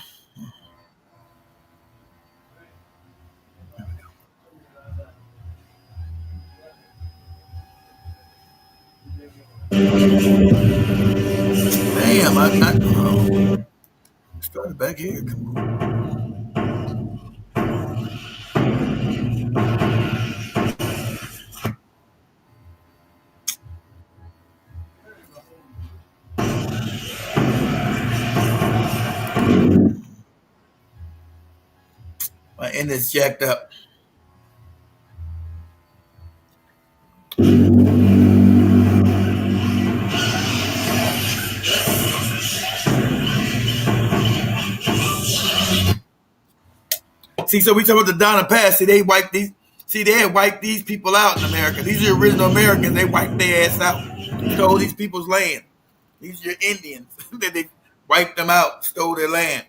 Damn, I started back here. Come on. My internet's jacked up. See, so we talk about the Donna Pass. See, they had wiped these people out in America. These are the original Americans. They wiped their ass out. Stole these people's land. These are your Indians. They wiped them out, stole their land.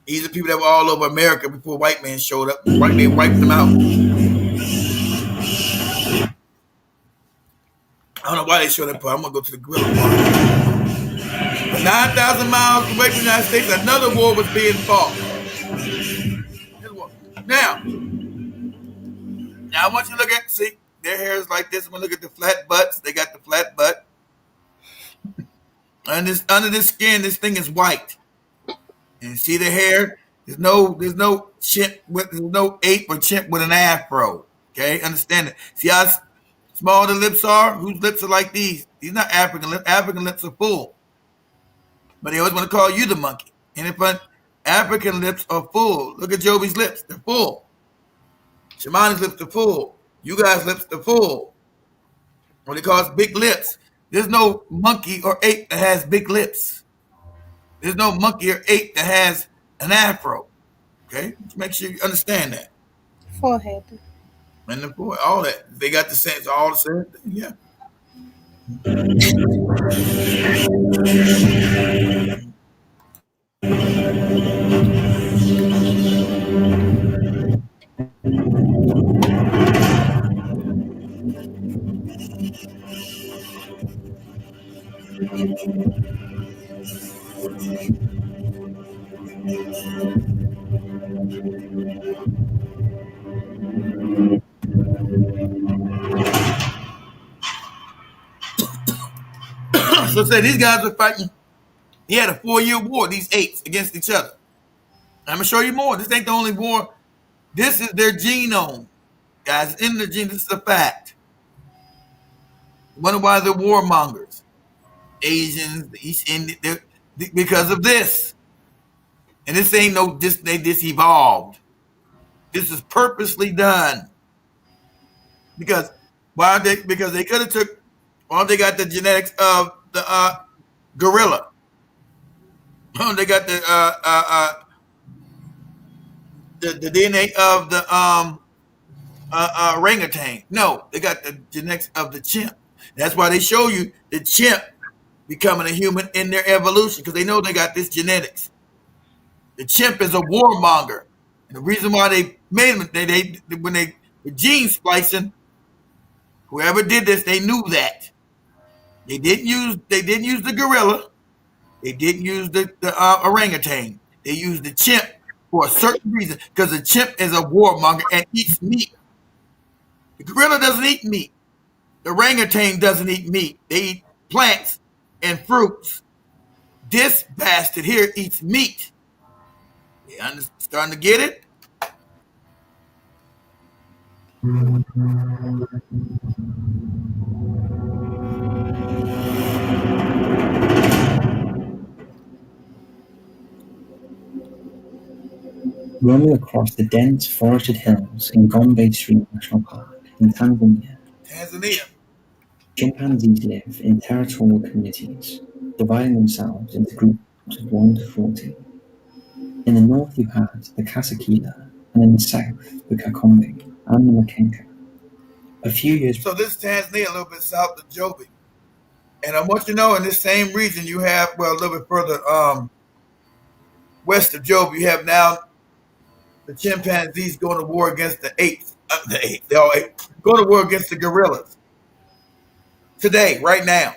These are people that were all over America before white men showed up. They wiped them out. I don't know why they showed up. I'm going to go to the gorilla part. 9,000 miles away from the United States, another war was being fought. Now, I want you to look at, see, their hair is like this. I'm going to look at the flat butts. They got the flat butt. And under this skin, this thing is white. And see the hair? There's no chimp there's no ape or chimp with an afro. Okay, understand it. See how small the lips are? Whose lips are like these? These are not African lips. African lips are full. But they always want to call you the monkey. And if African lips are full. Look at Joby's lips. They're full. Shimani's lips are full. You guys' lips are full. What they call big lips. There's no monkey or ape that has big lips. There's no monkey or ape that has an afro. Okay? Just make sure you understand that. Forehead. And the boy, all that. They got the same, all the same thing. Yeah. So say these guys are fighting. He had a 4-year war, these apes against each other. I'm gonna show you more. This ain't the only war. This is their genome. Guys, in the gene, this is a fact. Wonder why they're warmongers. Asians, the East Indian, because of this. And this ain't no this evolved. This is purposely done. Because because they could have took they got the genetics of the gorilla. They got the DNA of the orangutan. No, they got the genetics of the chimp. That's why they show you the chimp becoming a human in their evolution, because they know they got this genetics. The chimp is a warmonger. And the reason why they made him, when they were gene splicing, whoever did this, they knew that. They didn't use the gorilla. They didn't use the orangutan. They used the chimp for a certain reason, because the chimp is a warmonger and eats meat. The gorilla doesn't eat meat. The orangutan doesn't eat meat. They eat plants and fruits. This bastard here eats meat. You starting to get it? Roaming across the dense forested hills in Gombe Street National Park in Tanzania, chimpanzees live in territorial communities, dividing themselves into groups of 1 to 40. In the north you had the Kasakila, and in the south the Kakombe and the Makenka. A few years. So this is Tanzania, a little bit south of Joby. And I want you to know, in this same region, you have, well, a little bit further west of Joby, you have now the chimpanzees going to war against the apes. They all apes. Going to war against the gorillas. Today, right now.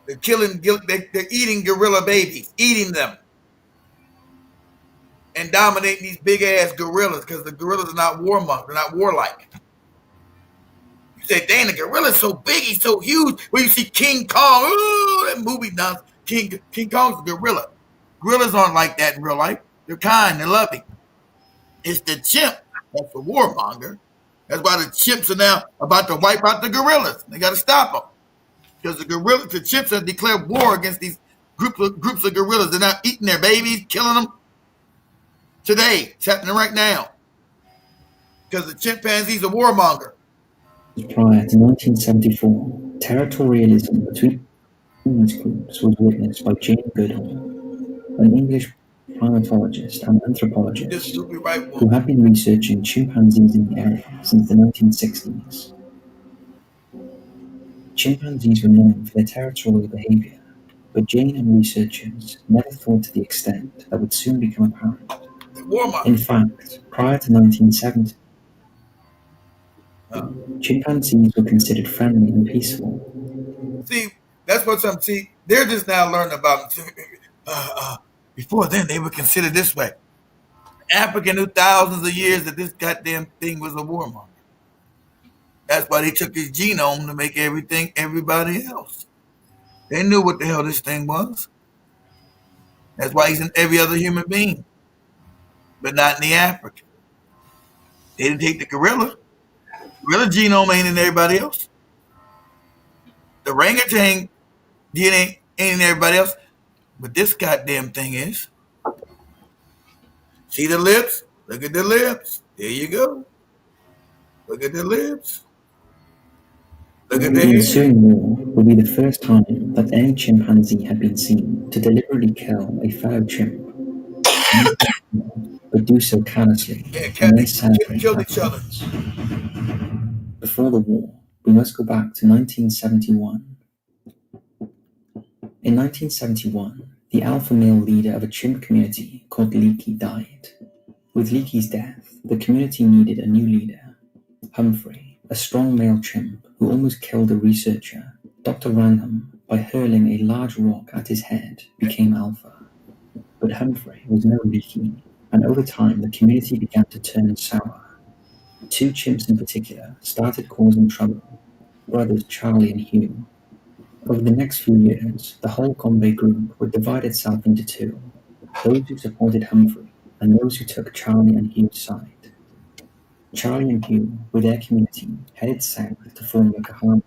They're they're eating gorilla babies, eating them. And dominating these big ass gorillas, because the gorillas are not warmongers, they're not warlike. You say, dang, the gorilla's so big, he's so huge. When you see King Kong, ooh, that movie does. King Kong's a gorilla. Gorillas aren't like that in real life. They're kind, they're loving. It's the chimp that's the warmonger. That's why the chimps are now about to wipe out the gorillas. They got to stop them, because the chimps have declared war against these groups of gorillas. They're not eating their babies, killing them. Today, it's happening right now, because the chimpanzee's a warmonger. Prior to 1974, territorialism between these groups was witnessed by Jane Goodall, an English primatologist and anthropologist who had been researching chimpanzees in the area since the 1960s. Chimpanzees were known for their territorial behavior, but Jane and researchers never thought to the extent that would soon become apparent. In fact, prior to 1970, chimpanzees were considered friendly and peaceful. See, that's what some see. They're just now learning about. Before then, they were considered this way. Africa knew thousands of years that this goddamn thing was a warmonger. That's why they took his genome to make everybody else. They knew what the hell this thing was. That's why he's in every other human being, but not in the African. They didn't take the gorilla. Gorilla genome ain't in everybody else. The orangutan DNA ain't in everybody else, but this goddamn thing is. See the lips? Look at the lips. There you go. Look at the lips. Look at the The hair. ensuing war would be the first time that any chimpanzee had been seen to deliberately kill a fellow chimp, but do so callously and then celebrate Killed each other. afterwards. Before the war, we must go back to 1971. In 1971, the alpha male leader of a chimp community called Leakey died. With Leakey's death, the community needed a new leader. Humphrey, a strong male chimp who almost killed a researcher, Dr. Wrangham, by hurling a large rock at his head, became alpha. But Humphrey was no Leakey, and over time the community began to turn sour. Two chimps in particular started causing trouble, brothers Charlie and Hugh. Over the next few years, the whole Gombe group would divide itself into two, those who supported Humphrey and those who took Charlie and Hugh's side. Charlie and Hugh, with their community, headed south to form the Kahama,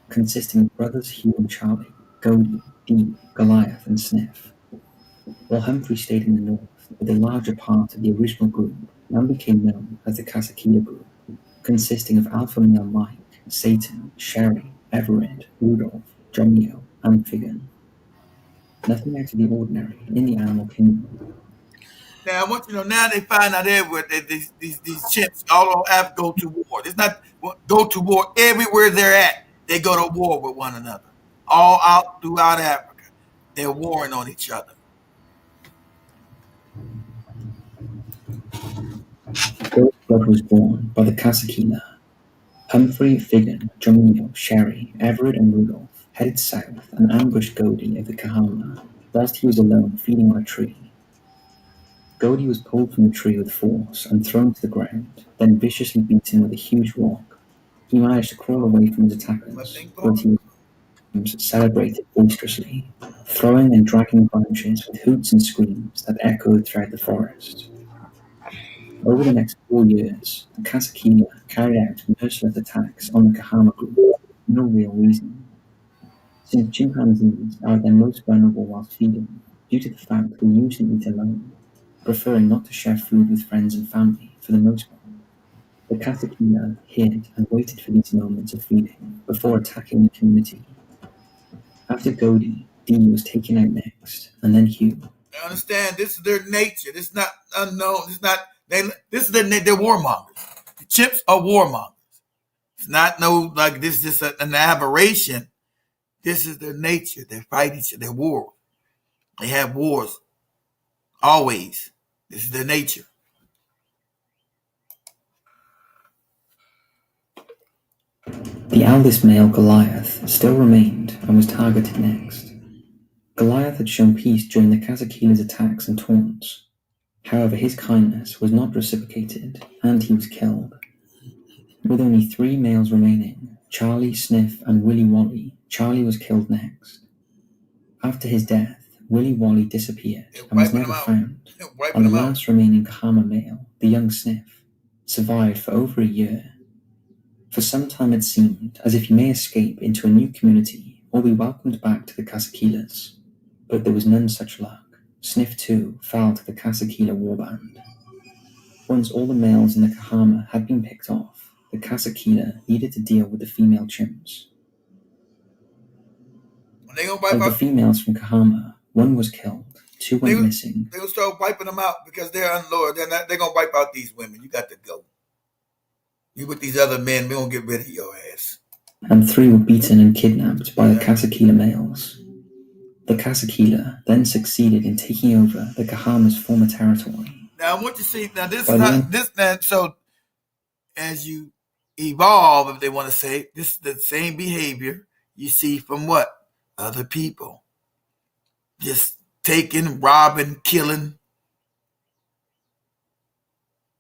consisting of brothers Hugh and Charlie, Godey, Dee, Goliath, and Sniff. While Humphrey stayed in the north with the larger part of the original group, now became known as the Casakila group, consisting of alpha male Mike, Satan, Sherry, Everett, Rudolph, Jomio, and Figan. Nothing out of the ordinary in the animal kingdom. Now I want you to know. Now they find out everywhere that these chimps all over Africa go to war. It's not go to war everywhere they're at. They go to war with one another, all out throughout Africa. They're warring on each other. First blood was born by the Casakila. Humphrey, Figan, Jomio, Sherry, Everett, and Rudolph headed south and ambushed Godey of the Kahama whilst he was alone feeding on a tree. Godey was pulled from the tree with force and thrown to the ground, then viciously beaten with a huge rock. He managed to crawl away from his attackers, but he was celebrated boisterously, throwing and dragging branches with hoots and screams that echoed throughout the forest. Over the next 4 years, the Casakila carried out merciless attacks on the Kahama group for no real reason. Since chimpanzees are at their most vulnerable whilst feeding, due to the fact they usually eat alone, preferring not to share food with friends and family for the most part, the Casakila hid and waited for these moments of feeding before attacking the community. After Godey, Dee was taken out next, and then Hugh. I understand this is their nature. This is not unknown. This is not. This is they're warmongers. The chimps are warmongers. It's not no like this. This is an aberration. This is their nature. They fight each other. They war. They have wars. Always. This is their nature. The eldest male, Goliath, still remained and was targeted next. Goliath had shown peace during the Casaquila's attacks and taunts. However, his kindness was not reciprocated, and he was killed. With only 3 males remaining, Charlie, Sniff, and Willy Wally, Charlie was killed next. After his death, Willy Wally disappeared and was never found, and the last remaining Kahama male, the young Sniff, survived for over a year. For some time it seemed as if he may escape into a new community or be welcomed back to the Casaquilas, but there was none such luck. Sniff too fell to the Casakila warband. Once all the males in the Kahama had been picked off, the Casakila needed to deal with the female chimps. Of the females from Kahama, 1 was killed, 2 went missing. They're gonna start wiping them out because they're unloyal. They're gonna wipe out these women. You got to go. You with these other men, we're gonna get rid of your ass. And 3 were beaten and kidnapped by the Casakila males. The Casakila then succeeded in taking over the Kahama's former territory. Now I want you to see. Now this is not this. Now so as you evolve, if they want to say, this is the same behavior you see from what other people, just taking, robbing, killing.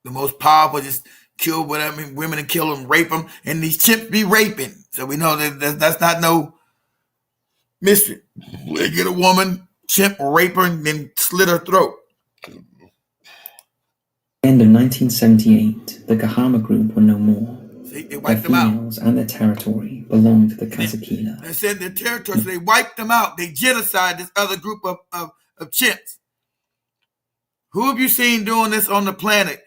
The most powerful just kill whatever women and kill them, rape them, and these chimps be raping. So we know that's not no mystery. They get a woman, chimp, rape her, and then slit her throat. At the end of 1978, the Kahama group were no more. See, they wiped them out. And their territory belonged to the Casakila. They said their territory, so they wiped them out. They genocide this other group of chimps. Who have you seen doing this on the planet?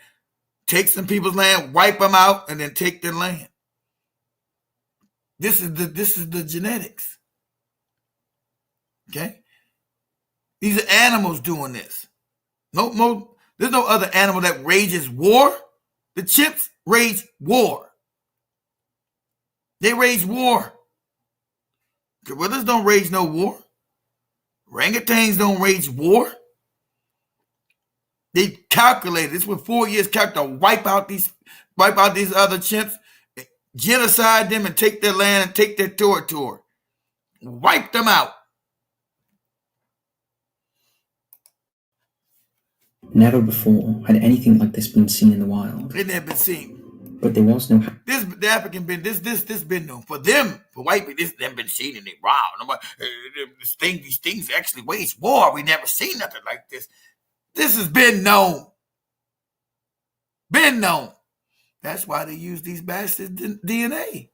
Take some people's land, wipe them out, and then take their land. This is the genetics. Okay? These are animals doing this. There's no other animal that rages war. The chimps rage war. They rage war. Gorillas don't rage no war. Orangutans don't rage war. They calculated this with 4 years calculated to wipe out these other chimps, genocide them, and take their land and take their territory. Wipe them out. Never before had anything like this been seen in the wild. It never been seen. But there was no. The African been this been known for them, for white people. This never been seen in the wild. These things actually wage war. We never seen nothing like this. This has been known. Been known. That's why they use these bastards' DNA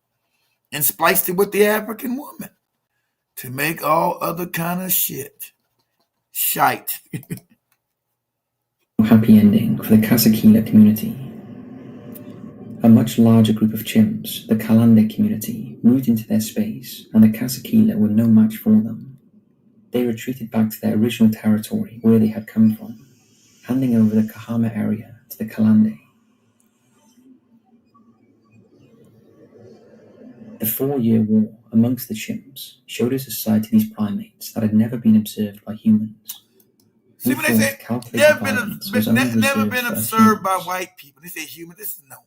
and spliced it with the African woman to make all other kind of shit. Shite. Happy ending for the Kasakila community. A much larger group of chimps, the Kalande community, moved into their space, and the Kasakila were no match for them. They retreated back to their original territory where they had come from, handing over the Kahama area to the Kalande. The 4-year war amongst the chimps showed a society of these primates that had never been observed by humans. See what they say? Never been observed by white people. They say human. This is known.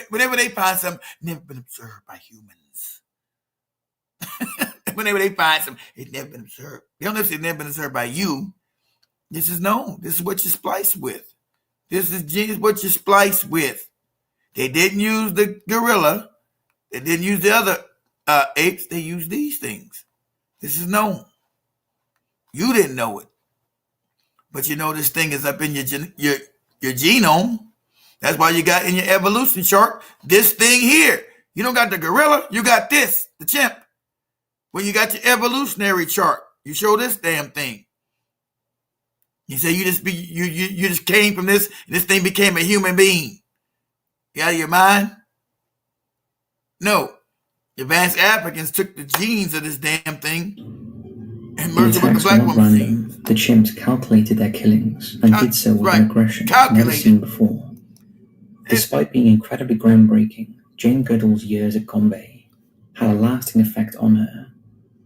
Whenever they find something, never been observed by humans. Whenever they find something, it's never been observed. They don't say it's never been observed by you. This is known. This is what you're spliced with. This is what you're spliced with. They didn't use the gorilla. They didn't use the other apes. They used these things. This is known. You didn't know it. But you know this thing is up in your genome. That's why you got in your evolution chart this thing here. You don't got the gorilla, you got this, the chimp. When you got your evolutionary chart, you show this damn thing. You say you just came from this, and this thing became a human being. You out of your mind? No. Advanced Africans took the genes of this damn thing and merged it with the black woman's genes. The chimps calculated their killings and did so with an aggression never seen before. Despite being incredibly groundbreaking, Jane Goodall's years at Gombe had a lasting effect on her.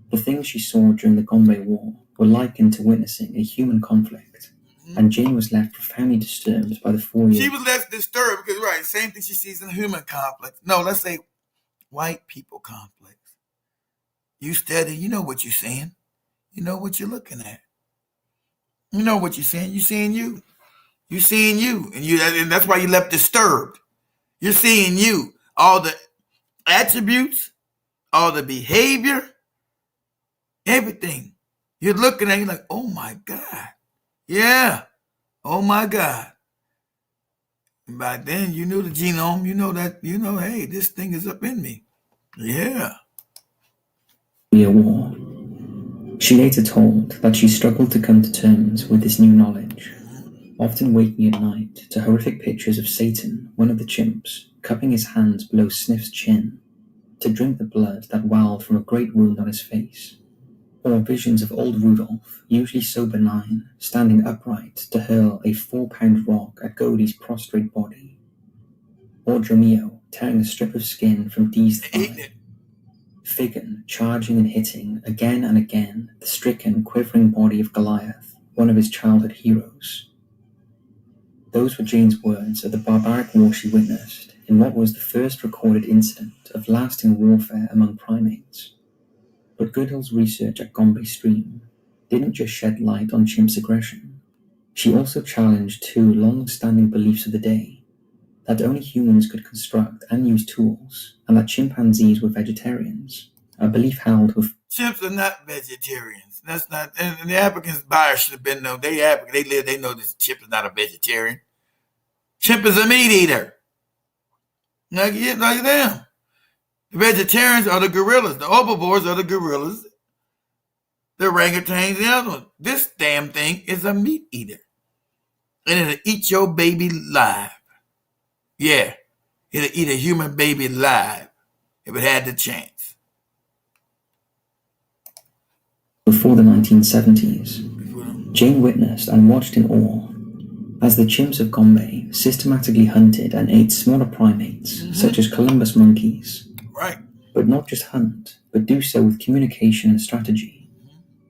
The things she saw during the Gombe War were likened to witnessing a human conflict, and Jane was left profoundly disturbed by the 4 years. She was less disturbed because, right, same thing she sees in human conflict. No, let's say white people conflict. You study, you know what you're seeing. You know what you're looking at. You know what you're seeing. You're seeing you. You're seeing you, and that's why you left disturbed. You're seeing you, all the attributes, all the behavior, everything. You're looking at it, you're like, oh my God, yeah, oh my God. And by then, you knew the genome. You know that. You know, hey, this thing is up in me. Yeah. War. She later told that she struggled to come to terms with this new knowledge. Often waking at night to horrific pictures of Satan, one of the chimps, cupping his hands below Sniff's chin to drink the blood that welled from a great wound on his face, or visions of old Rudolph, usually so benign, standing upright to hurl a 4-pound rock at Godey's prostrate body, or Dromio tearing a strip of skin from Dee's thigh, Figan charging and hitting again and again the stricken, quivering body of Goliath, one of his childhood heroes. Those were Jane's words of the barbaric war she witnessed in what was the first recorded incident of lasting warfare among primates. But Goodall's research at Gombe Stream didn't just shed light on chimps' aggression. She also challenged 2 long-standing beliefs of the day, that only humans could construct and use tools, and that chimpanzees were vegetarians, a belief held with... Chimps are not vegetarians. That's not, and the Africans buyers should have been known. They know this chimp is not a vegetarian. Chimp is a meat eater. Like them. The vegetarians are the gorillas. The herbivores are the gorillas. the orangutans, the other one. This damn thing is a meat eater. And it'll eat your baby live. Yeah, it'll eat a human baby live if it had the chance. Before the 1970s, Jane witnessed and watched in awe as the chimps of Gombe systematically hunted and ate smaller primates, such as Columbus monkeys. Right. But not just hunt, but do so with communication and strategy.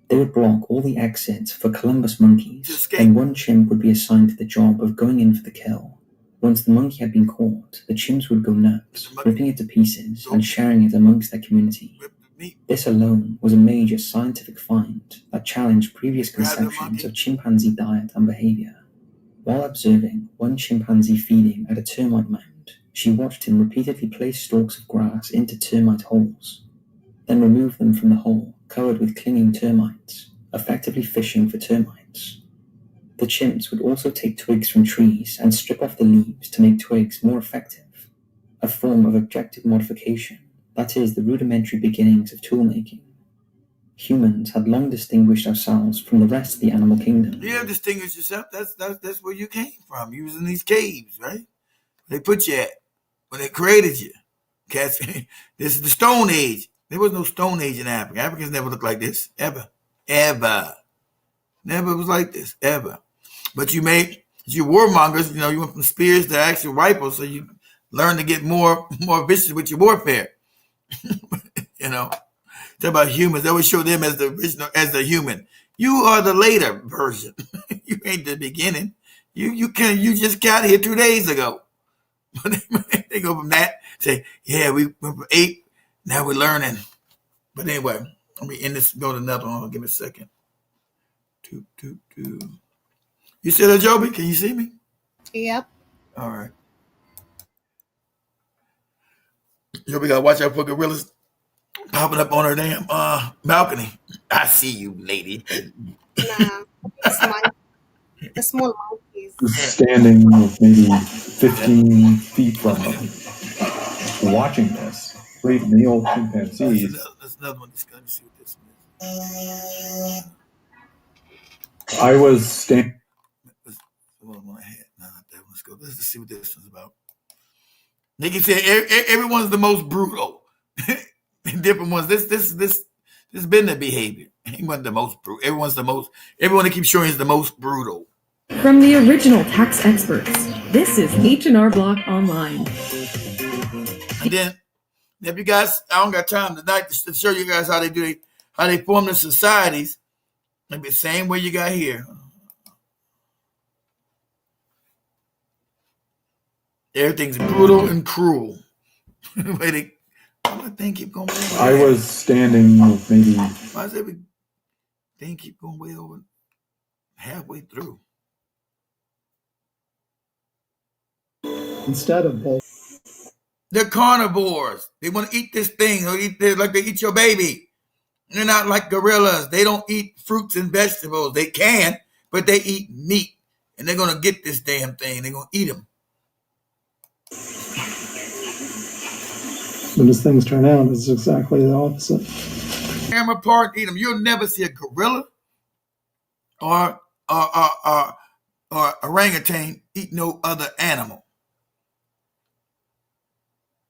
They would block all the exits for Columbus monkeys, and one chimp would be assigned to the job of going in for the kill. Once the monkey had been caught, the chimps would go nuts, ripping it to pieces and sharing it amongst their community. This alone was a major scientific find that challenged previous conceptions of chimpanzee diet and behavior. While observing one chimpanzee feeding at a termite mound, she watched him repeatedly place stalks of grass into termite holes, then remove them from the hole covered with clinging termites, effectively fishing for termites. The chimps would also take twigs from trees and strip off the leaves to make twigs more effective, a form of objective modification, that is, the rudimentary beginnings of tool-making. Humans had long distinguished ourselves from the rest of the animal kingdom. You have distinguished yourself. That's where you came from. You was in these caves, right? They put you at when they created you. Cats, this is the Stone Age. There was no Stone Age in Africa. Africans never looked like this, ever. Never was like this, ever. But you warmongers, you went from spears to actual rifles, so you learn to get more vicious with your warfare. Talk about humans. They always show them as the original, as the human. You are the later version. You ain't the beginning. You just got here 2 days ago. They go from that, say, yeah, we went from ape, now we're learning. But anyway, let me end this, go to another one. Give me a second. You still there, Joby? Can you see me? Yep. All right. Joby got to watch out for gorillas popping up on her damn balcony. I see you, lady. Nah, the small monkeys. Standing maybe 15 feet from them, watching this. Great male chimpanzees. That's another one. Let me see what this is. I was standing. Let's see what this one's about. They can say everyone's the most brutal. Different ones. This been the behavior. He wasn't the most brutal. Everyone that keeps showing is the most brutal. From the original tax experts, this is H&R Block Online. And then, if you guys, I don't got time tonight to show you guys how they form the societies. Maybe the same way you got here. Everything's brutal and cruel. Wait, why does thing keep going? I was standing maybe. Why does everything keep going way over halfway through? Instead of both. They're carnivores. They want to eat this thing. Like they eat your baby. They're not like gorillas. They don't eat fruits and vegetables. They can, but they eat meat. And they're going to get this damn thing. They're going to eat them. But as things turn out, it's exactly the opposite. Tear them apart, eat them. You'll never see a gorilla or orangutan eat no other animal.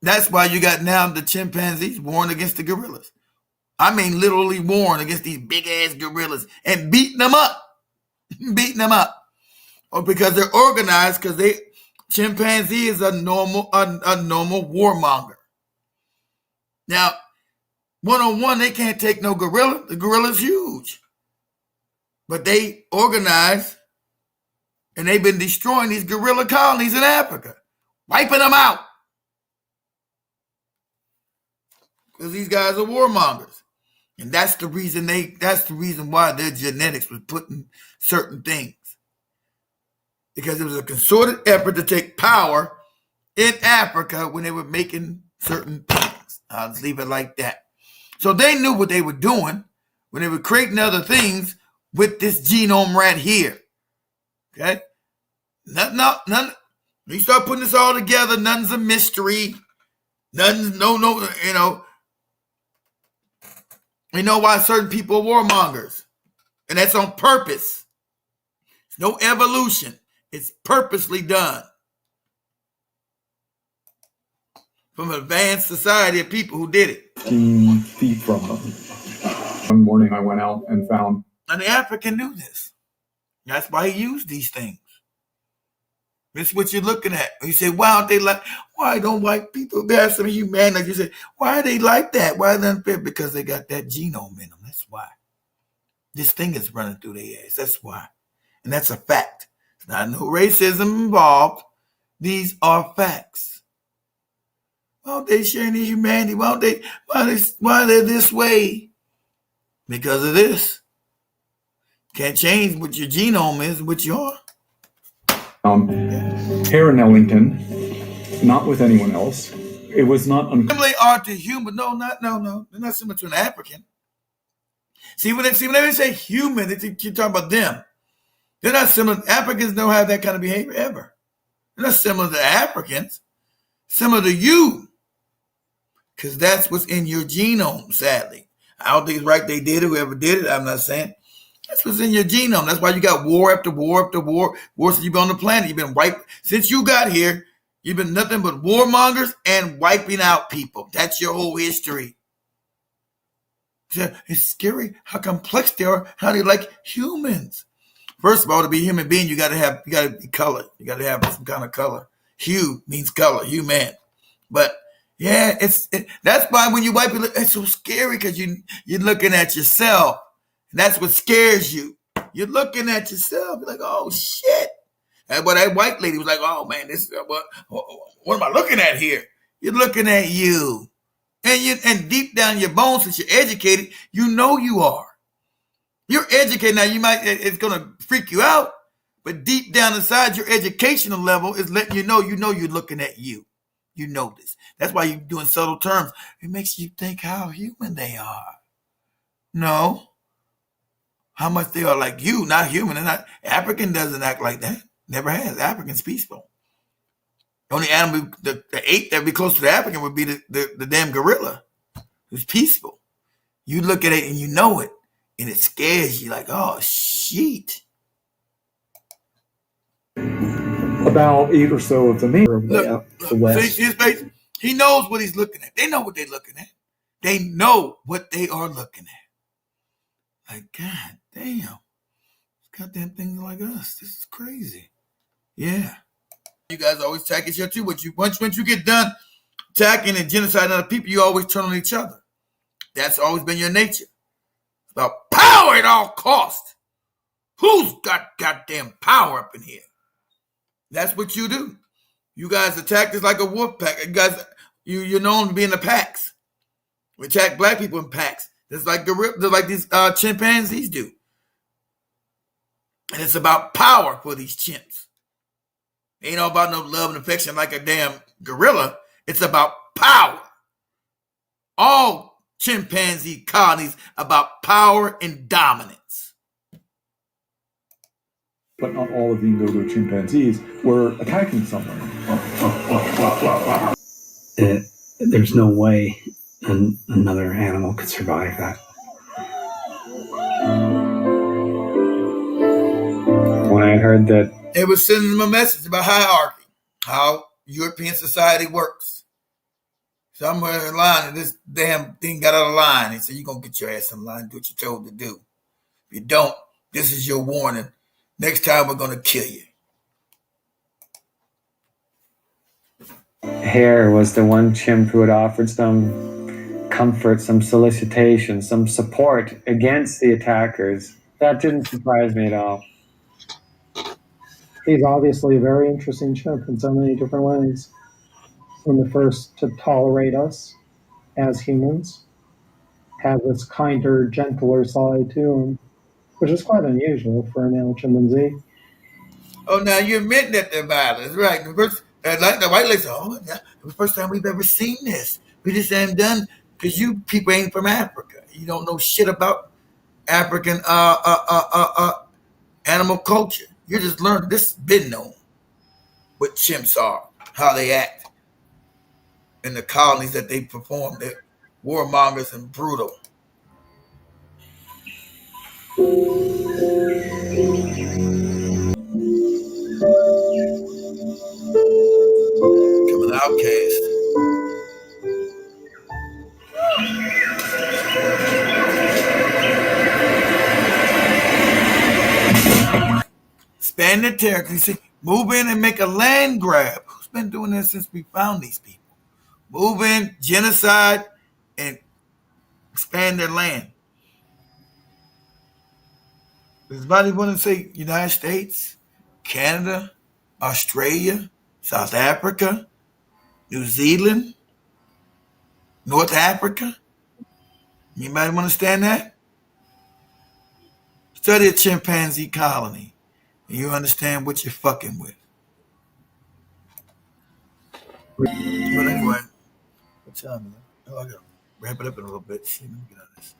That's why you got now the chimpanzees warring against the gorillas. I mean, literally warring against these big ass gorillas and beating them up. Or because they're organized, because chimpanzee is a normal warmonger. Now, one-on-one, they can't take no gorilla. The gorilla's huge. But they organize, and they've been destroying these gorilla colonies in Africa, wiping them out. Because these guys are warmongers. And that's the reason why their genetics was putting certain things. Because it was a concerted effort to take power in Africa when they were making certain things. I'll just leave it like that. So they knew what they were doing when they were creating other things with this genome right here. Okay? Nothing. When you start putting this all together, nothing's a mystery. Nothing's no, We know why certain people are warmongers. And that's on purpose. It's no evolution. It's purposely done. From an advanced society of people who did it. 15 feet from them. One morning I went out and found. And the African knew this. That's why he used these things. This is what you're looking at. You say, why don't white people, they have some humanity? Like you say, why are they like that? Why are they unfair? Because they got that genome in them. That's why. This thing is running through their ass. That's why. And that's a fact. It's not no racism involved. These are facts. Why don't they share any humanity? Why are they this way? Because of this. Can't change what your genome is, what you are. Hair in Ellington, not with anyone else. It was not Similar are to human. No. They're not similar to an African. See, when they say human, they think you're talking about them. They're not similar. Africans don't have that kind of behavior ever. They're not similar to Africans. Similar to you. Because that's what's in your genome, sadly. I don't think it's right they did it, whoever did it, I'm not saying. That's what's in your genome. That's why you got war after war after war. War since you've been on the planet. You've been wiped. Since you got here, you've been nothing but warmongers and wiping out people. That's your whole history. It's scary how complex they are, how they like humans. First of all, to be a human being, you gotta be colored. You gotta have some kind of color. Hue means color, human. But yeah, that's why when you wipe it, it's so scary because you're looking at yourself. And that's what scares you. You're looking at yourself. You're like, oh shit. That's why that white lady was like, oh man, what am I looking at here? You're looking at you. And deep down your bones, since you're educated, you know you are. You're educated. Now it's gonna freak you out, but deep down inside your educational level is letting you know you're looking at you. You know this. That's why you're doing subtle terms. It makes you think how human they are. No. How much they are like you, not human. And not African doesn't act like that. Never has. African's peaceful. The only animal, the ape that would be close to the African would be the damn gorilla. Who's peaceful. You look at it and you know it. And it scares you like, oh, shit. about 8 or so of the men. Look, the west. see his face? He knows what he's looking at. They know what they're looking at. They know what they are looking at. Like, God damn. Goddamn things like us. This is crazy. Yeah. You guys always attack each other too. Once you get done attacking and genociding other people, you always turn on each other. That's always been your nature. It's about power at all costs. Who's got goddamn power up in here? That's what you do. You guys attack this like a wolf pack. You guys, you're known to be in the packs. We attack black people in packs. Just like these chimpanzees do. And it's about power for these chimps. Ain't all about no love and affection like a damn gorilla. It's about power. All chimpanzee colonies about power and dominance. But not all of the Indogo chimpanzees were attacking someone. There's no way another animal could survive that. When I heard that, it was sending them a message about hierarchy, how European society works. Somewhere in the line, and this damn thing got out of line. He said, you're going to get your ass in line, do what you're told to do. If you don't, this is your warning. Next time, we're going to kill you. Hare was the one chimp who had offered some comfort, some solicitation, some support against the attackers. That didn't surprise me at all. He's obviously a very interesting chimp in so many different ways. From the first to tolerate us as humans, have this kinder, gentler side to him, which is quite unusual for a male chimpanzee. Oh, now you admit that they're violent, right? The first, like the white lady said, oh, yeah, the first time we've ever seen this. We just haven't done, because you people ain't from Africa. You don't know shit about African animal culture. You just learned this has been known. What chimps are, how they act in the colonies that they perform. They're warmongers and brutal. Coming outcast. Expand the territory. See, move in and make a land grab. Who's been doing this since we found these people? Move in, genocide, and expand their land. Does anybody want to say United States, Canada, Australia, South Africa, New Zealand, North Africa? Anybody want to stand that? Study a chimpanzee colony, and you understand what you're fucking with. But anyway, what time is it? Oh, I gotta wrap it up in a little bit. See, let me get out of this.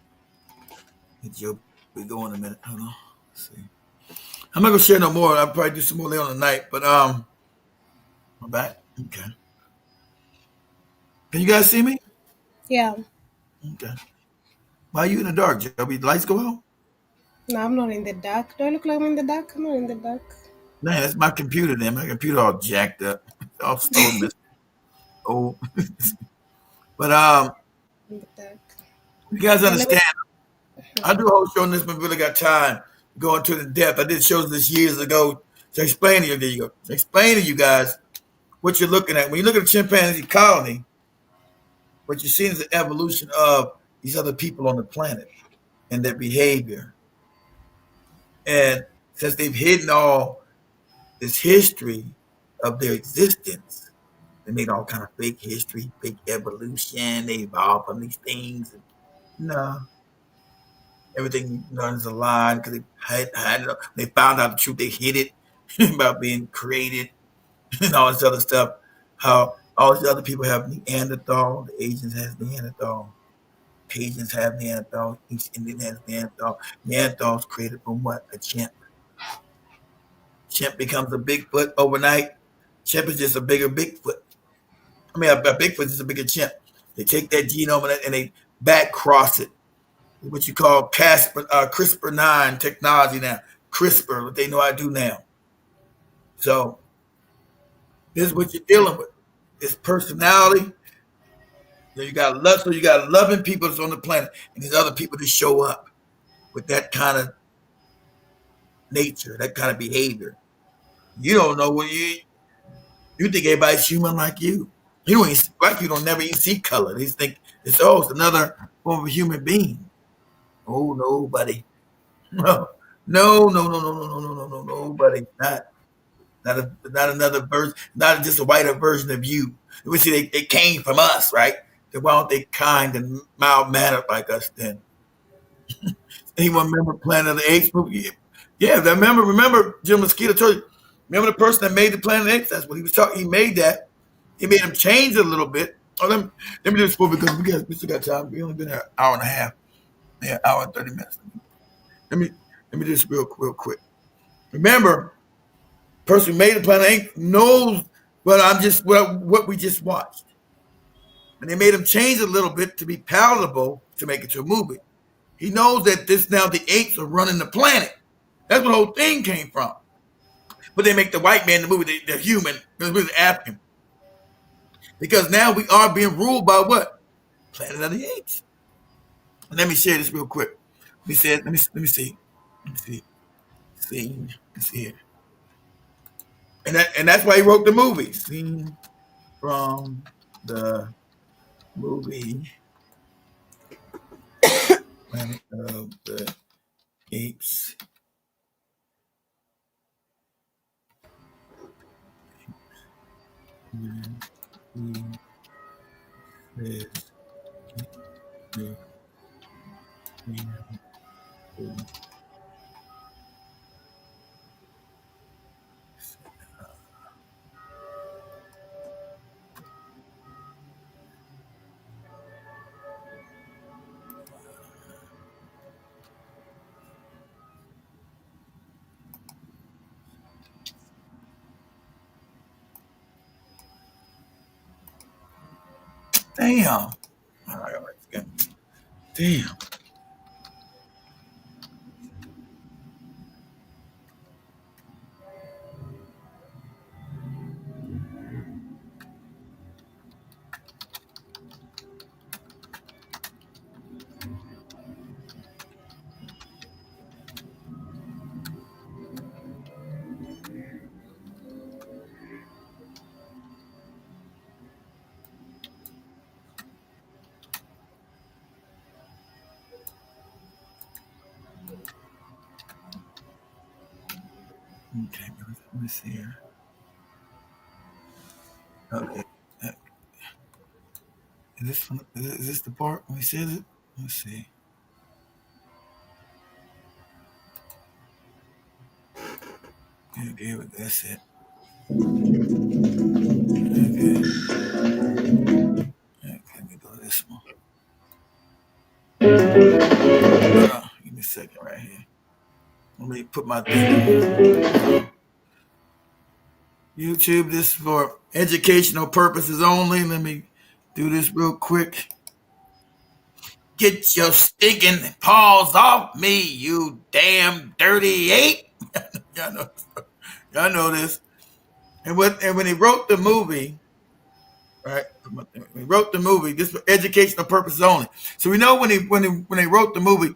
Get Joe. We go in a minute. Hold on. Let's see. I'm not gonna share no more. I'll probably do some more later on the night. But I'm back. Okay. Can you guys see me? Yeah. Okay. Why are you in the dark, Joby? The lights go out? No, I'm not in the dark. Do I look like I'm in the dark? I'm not in the dark. Man, that's my computer then. My computer all jacked up. All stolen. Oh. But In the dark. you guys Yeah, let me- understand. I do a whole show on this, but we really got time to go into the depth. I did shows this years ago to explain to you. There you go. To explain to you guys what you're looking at. When you look at a chimpanzee colony, what you're seeing is the evolution of these other people on the planet and their behavior. And since they've hidden all this history of their existence, they made all kind of fake history, fake evolution. They evolved from these things. And, no, everything is a lie because they had it. They found out the truth. They hid it about being created and all this other stuff. How all these other people have Neanderthal. The Asians has Neanderthal. Asians have Neanderthal. East Indian has Neanderthal. Neanderthal's created from what? A chimp. Chimp becomes a Bigfoot overnight. Chimp is just a bigger Bigfoot. I mean, a Bigfoot is a bigger chimp. They take that genome and they back cross it. What you call CRISPR-9 technology now. CRISPR, what they know how to do now. So this is what you're dealing with. It's personality. So you got love. So you got loving people that's on the planet, and these other people that show up with that kind of nature, that kind of behavior. You don't know what you think everybody's human like you. You don't even, black people don't never even see color. They think it's another form of human being. Oh no, buddy. No, no, no, no, no, no, no, no, no, no, nobody. Not another version, not just a whiter version of you. We see they came from us, right? Then why don't they kind and mild mannered like us then? Anyone remember Planet of the Apes movie? Yeah, remember Jim Mosquito told you. Remember the person that made the Planet of the Apes? That's what he was talking. He made that. He made him change it a little bit. Oh, let me do this for because we still got time. We only been there an hour and a half. Yeah, hour and 30 minutes. Let me do this real quick. Remember, the person who made the Planet of the Apes knows what we just watched. And they made him change it a little bit to be palatable to make it to a movie. He knows that the apes are running the planet. That's where the whole thing came from. But they make the white man in the movie, the human, because we're African. Because now we are being ruled by what? Planet of the Apes. And let me share this real quick. Let me see. Let's see here. And that's why he wrote the movie. Scene from the movie Planet of the Apes. Damn. Damn. Okay, let me see here. Okay. Is this the part when he says it? Let's see. Okay, that's it. Okay. Okay, let me go to this one. Give me a second right here. Let me put my thing on. YouTube, this is for educational purposes only. Let me do this real quick. Get your stinking paws off me, you damn dirty ape. Y'all know this. And when he wrote the movie, right? When he wrote the movie, this for educational purposes only. So we know when they wrote the movie,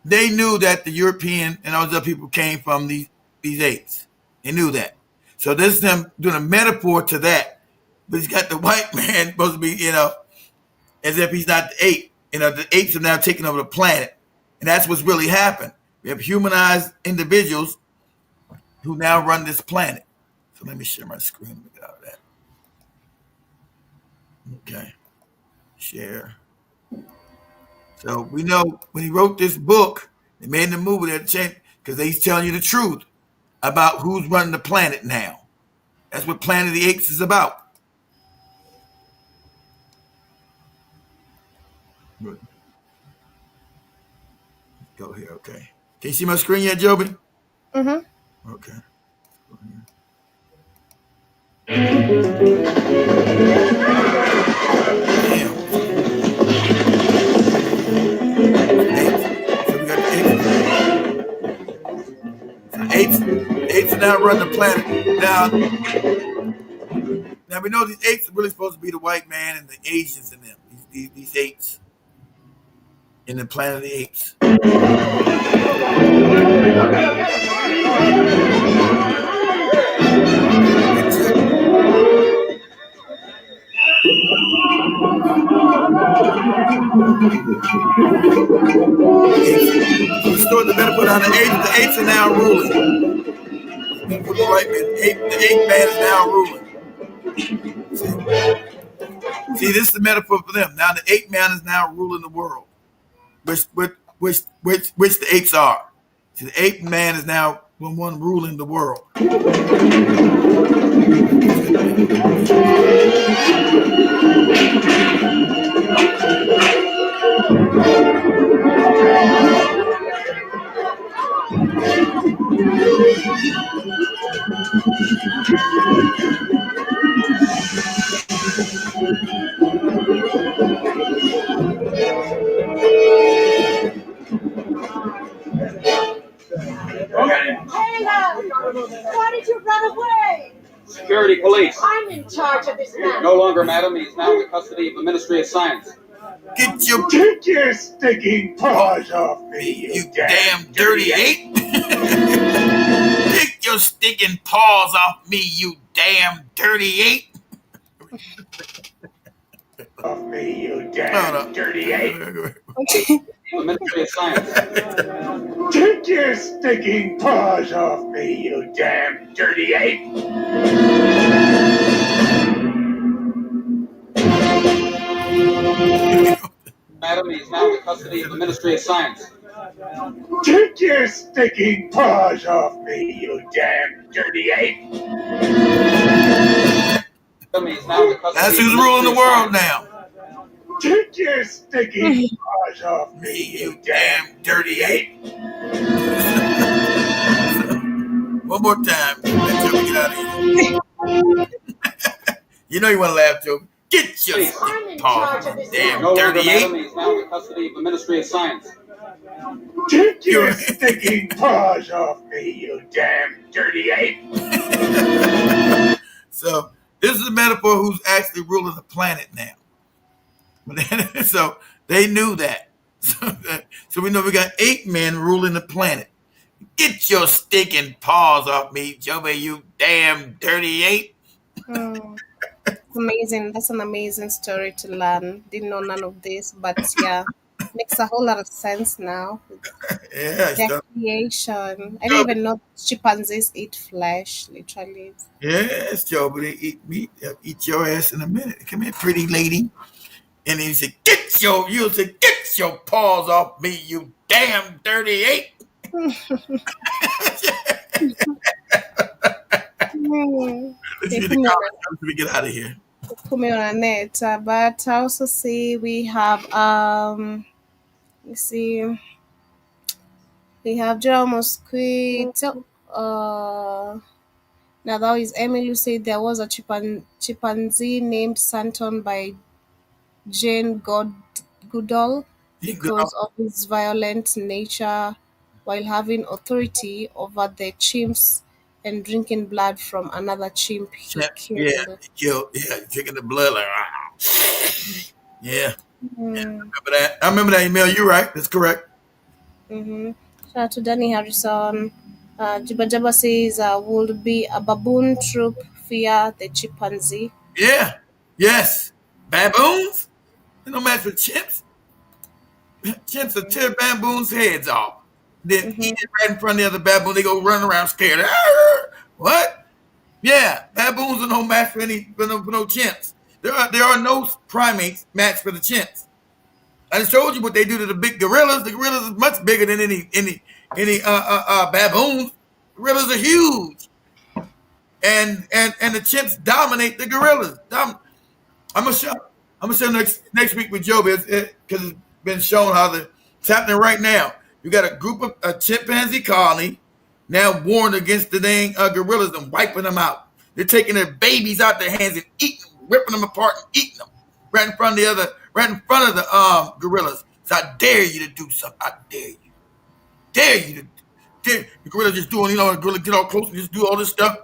they knew that the European and all those other people came from these apes. They knew that. So this is them doing a metaphor to that. But he's got the white man supposed to be, as if he's not the ape. The apes are now taking over the planet. And that's what's really happened. We have humanized individuals who now run this planet. So let me share my screen. Let me get out of that. Okay. Share. So we know when he wrote this book, they made the movie that changed because he's telling you the truth about who's running the planet now. That's what Planet of the Apes is about. Good. Go here, okay. Can you see my screen yet, Joby? Mm-hmm. Okay. Damn. So we got the apes. The apes are now running the planet. Now we know these apes are really supposed to be the white man and the Asians in them. These apes in the Planet of the Apes. We stored the metaphor on the apes. The apes are now ruling. The white man, the ape man is now ruling. See, this is the metaphor for them. Now the ape man is now ruling the world, which the apes are. See, the ape man is now the one ruling the world. Why did you run away? Security police. I'm in charge of this man. No longer, madam. He is now in the custody of the Ministry of Science. Get your stinking paws off me, you damn dirty ape. Take your stinking paws off me, you damn dirty ape. Off me, you damn dirty ape. The Ministry of Science. Take your stinking paws off me, you damn dirty ape. Madam, he is now in the custody of the Ministry of Science. Take your stinking paws off me, you damn dirty ape. That's who's ruling the world now. Take your stinking paws off me, you damn dirty ape. One more time. Let Joby get out of here. You know you want to laugh, Joby. Get your paws off this damn dirty ape. He is now in the custody of the Ministry of Science. Take your stinking paws off me, you damn dirty ape. So this is a metaphor who's actually ruling the planet now. So they knew that. So we know we got ape men ruling the planet. Get your stinking paws off me, Joby, you damn dirty ape. Amazing. That's an amazing story to learn. Didn't know none of this, but yeah. Makes a whole lot of sense now. Yeah, Their so, creation. I didn't even know chimpanzees eat flesh, literally. yes, Joe, but they eat meat. They'll eat your ass in a minute. Come here, pretty lady. And then you say, you'll say, get your paws off me, you damn dirty ape. Let's They read put the me on comments before we get out of here. a net. But I also see we have let's see, we have Gerald Mosquito. Now that is Emily who said there was a chimpanzee named Santon by Jane Goodall You good because of his violent nature while having authority over the chimps and drinking blood from another chimp he Yeah, killed. drinking the blood like, yeah. Mm. Remember that? I remember that email. You're right. That's correct. Mm-hmm. Shout out to Danny Harrison. Jibba Jabba says would be a baboon troop fear the chimpanzee. Yeah. Yes. Baboons? They don't match with chimps. Chimps will tear baboons' heads off. Then eat it right in front of the other baboon. They go running around scared. What? Yeah. Baboons are no match for no chimps. There are no primates matched for the chimps. I just told you what they do to the big gorillas. The gorillas is much bigger than any baboons. Gorillas are huge, and the chimps dominate the gorillas. I'm gonna show. I'm gonna show next week with Joe because it's been shown how it's happening right now. You got a group of a chimpanzee colony now warned against the dang gorillas and wiping them out. They're taking their babies out their hands and eating them, ripping them apart and eating them right in front of the gorillas. So I dare you to do something. I dare you to. The gorilla just doing, the gorilla get all close and just do all this stuff.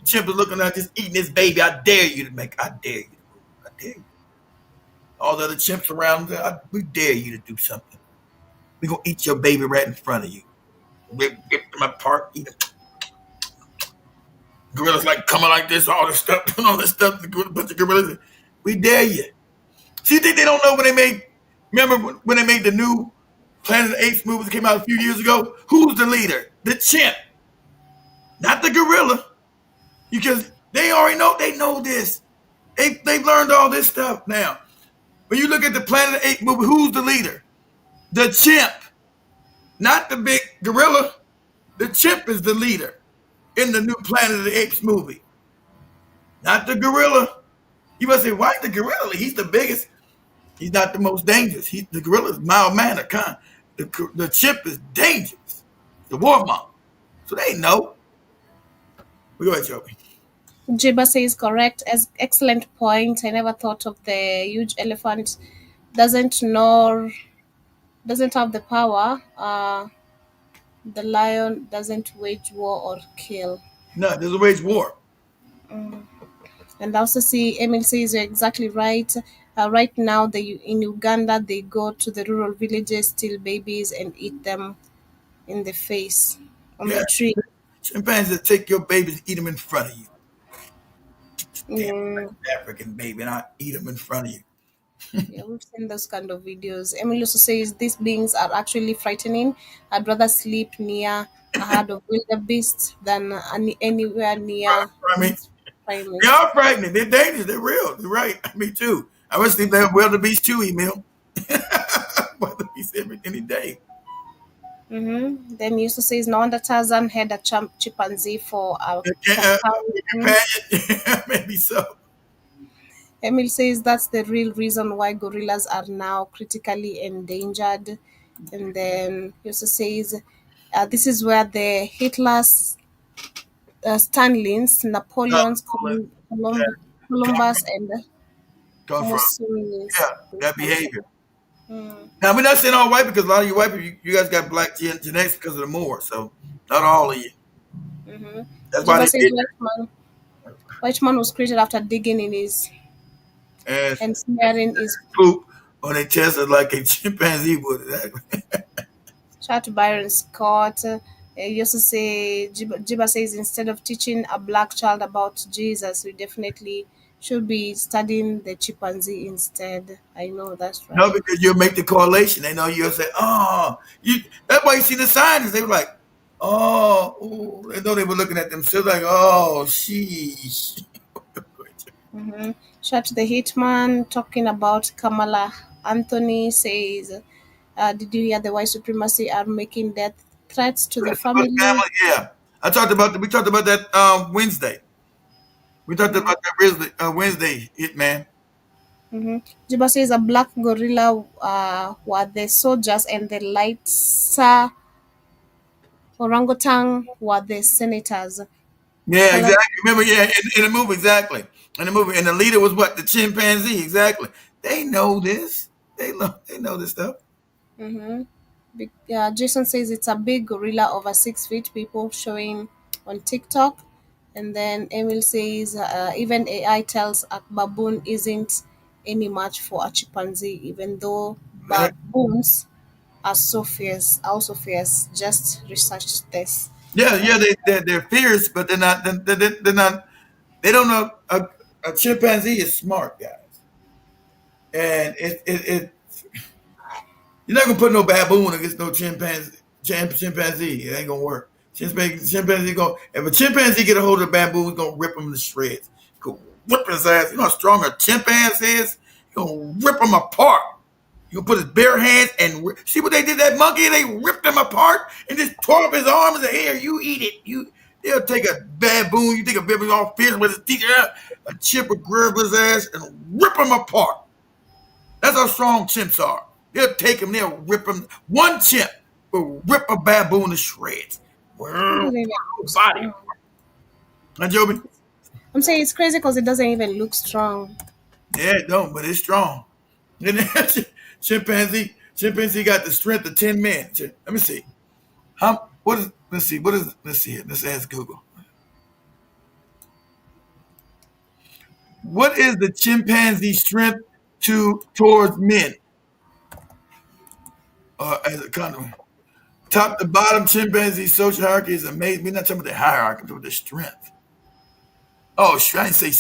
Chimp is looking at just eating his baby. I dare you to make. I dare you. I dare you. All the other chimps around, we dare you to do something. We're going to eat your baby right in front of you. Rip them apart, eat them. Gorillas like coming like this, all this stuff, and all this stuff. A bunch of gorillas. We dare you. So you think they don't know remember when they made the new Planet of the Apes movie that came out a few years ago? Who's the leader? The chimp. Not the gorilla. Because they already know, they know this. They've learned all this stuff now. When you look at the Planet of the Apes movie, who's the leader? The chimp. Not the big gorilla. The chimp is the leader in the new Planet of the Apes movie. Not the gorilla. You must say, why the gorilla? He's the biggest. He's not the most dangerous. The gorilla is mild-mannered, kind. The chimp is dangerous. The warmonger. So they know. Go ahead, Joey. Jiba says correct. As excellent point. I never thought of the huge elephant doesn't have the power. The lion doesn't wage war or kill. No, it doesn't wage war. And I also see Emil says you're exactly right. Right now, in Uganda, they go to the rural villages, steal babies, and eat them in the face on the tree. Chimpanzees take your babies and eat them in front of you. Damn African baby, and I eat them in front of you. Yeah, we've seen those kind of videos. Emily also says these beings are actually frightening. I'd rather sleep near a herd of wildebeest than anywhere near primates. They are frightening. They're dangerous. They're real. You're right. Me too. I would sleep there wildebeest too, Emil. Wildebeest any day. Then he also says no wonder Tarzan had a chimpanzee for a companion. Maybe so. Emil says that's the real reason why gorillas are now critically endangered. And then he also says this is where the Hitler's, Stalin's, Napoleon's, Columbus, and Mussolini's. Yeah, that behavior. Now, we're not saying all white because a lot of you white people, you guys got black genetics because of the Moor. So, not all of you. That's why they did White man was created after digging in his and smearing his poop on their chest like a chimpanzee would. Shout out to Byron Scott. You also say Jiba says instead of teaching a black child about Jesus, we definitely should be studying the chimpanzee instead. I know that's No, right. because you'll make the correlation. They know you'll say, "Oh, you." That's why you see the scientists. They were like, "Oh," ooh. They know they were looking at themselves like, "Oh, sheesh." Mm-hmm. Shot the Hitman talking about Kamala Anthony says, "Did you hear the white supremacy are making death threats to the family?" Yeah, We talked about that Wednesday. We talked Mm-hmm. about that Wednesday, Hitman. Mm-hmm. Juba says a black gorilla were the soldiers and the lighter orangutan were the senators. Yeah, Color. exactly. Remember, yeah, in the movie, exactly. In the movie, and the leader was what? The chimpanzee, exactly. They know this. They know this stuff. Mm-hmm. Jason says it's a big gorilla over 6 feet. People showing on TikTok, and then Emil says even AI tells a baboon isn't any match for a chimpanzee, even though Uh, baboons are also fierce. Just research this. yeah, yeah, they're fierce, but they're not. They're not. They don't know. A chimpanzee is smart, guys, and it you're not gonna put no baboon against no chimpanzee. It ain't gonna work. Chimpanzee gonna if a chimpanzee get a hold of a baboon, it's gonna rip him to shreds. Go whip his ass. You know how strong a chimpanzee is? He's gonna rip him apart. You gonna put his bare hands and see what they did to that monkey? They ripped him apart and just tore up his arms and said, "Here, you eat it." They'll take a baboon. You think a baboon all fierce with his teeth out, a chimp will grab his ass and rip him apart. That's how strong chimps are. They'll take him, they'll rip him. One chimp will rip a baboon to shreds. It Well, doesn't even look body. strong. Now, Joby? I'm saying it's crazy because it doesn't even look strong. Yeah, it don't, but it's strong. And then chimpanzee got the strength of 10 men. Let me see. Let's see it. Let's ask Google. What is the chimpanzee strength towards men? As a condom. Top to bottom, chimpanzee social hierarchy is amazing. We're not talking about the hierarchy, but the strength. Oh, I didn't say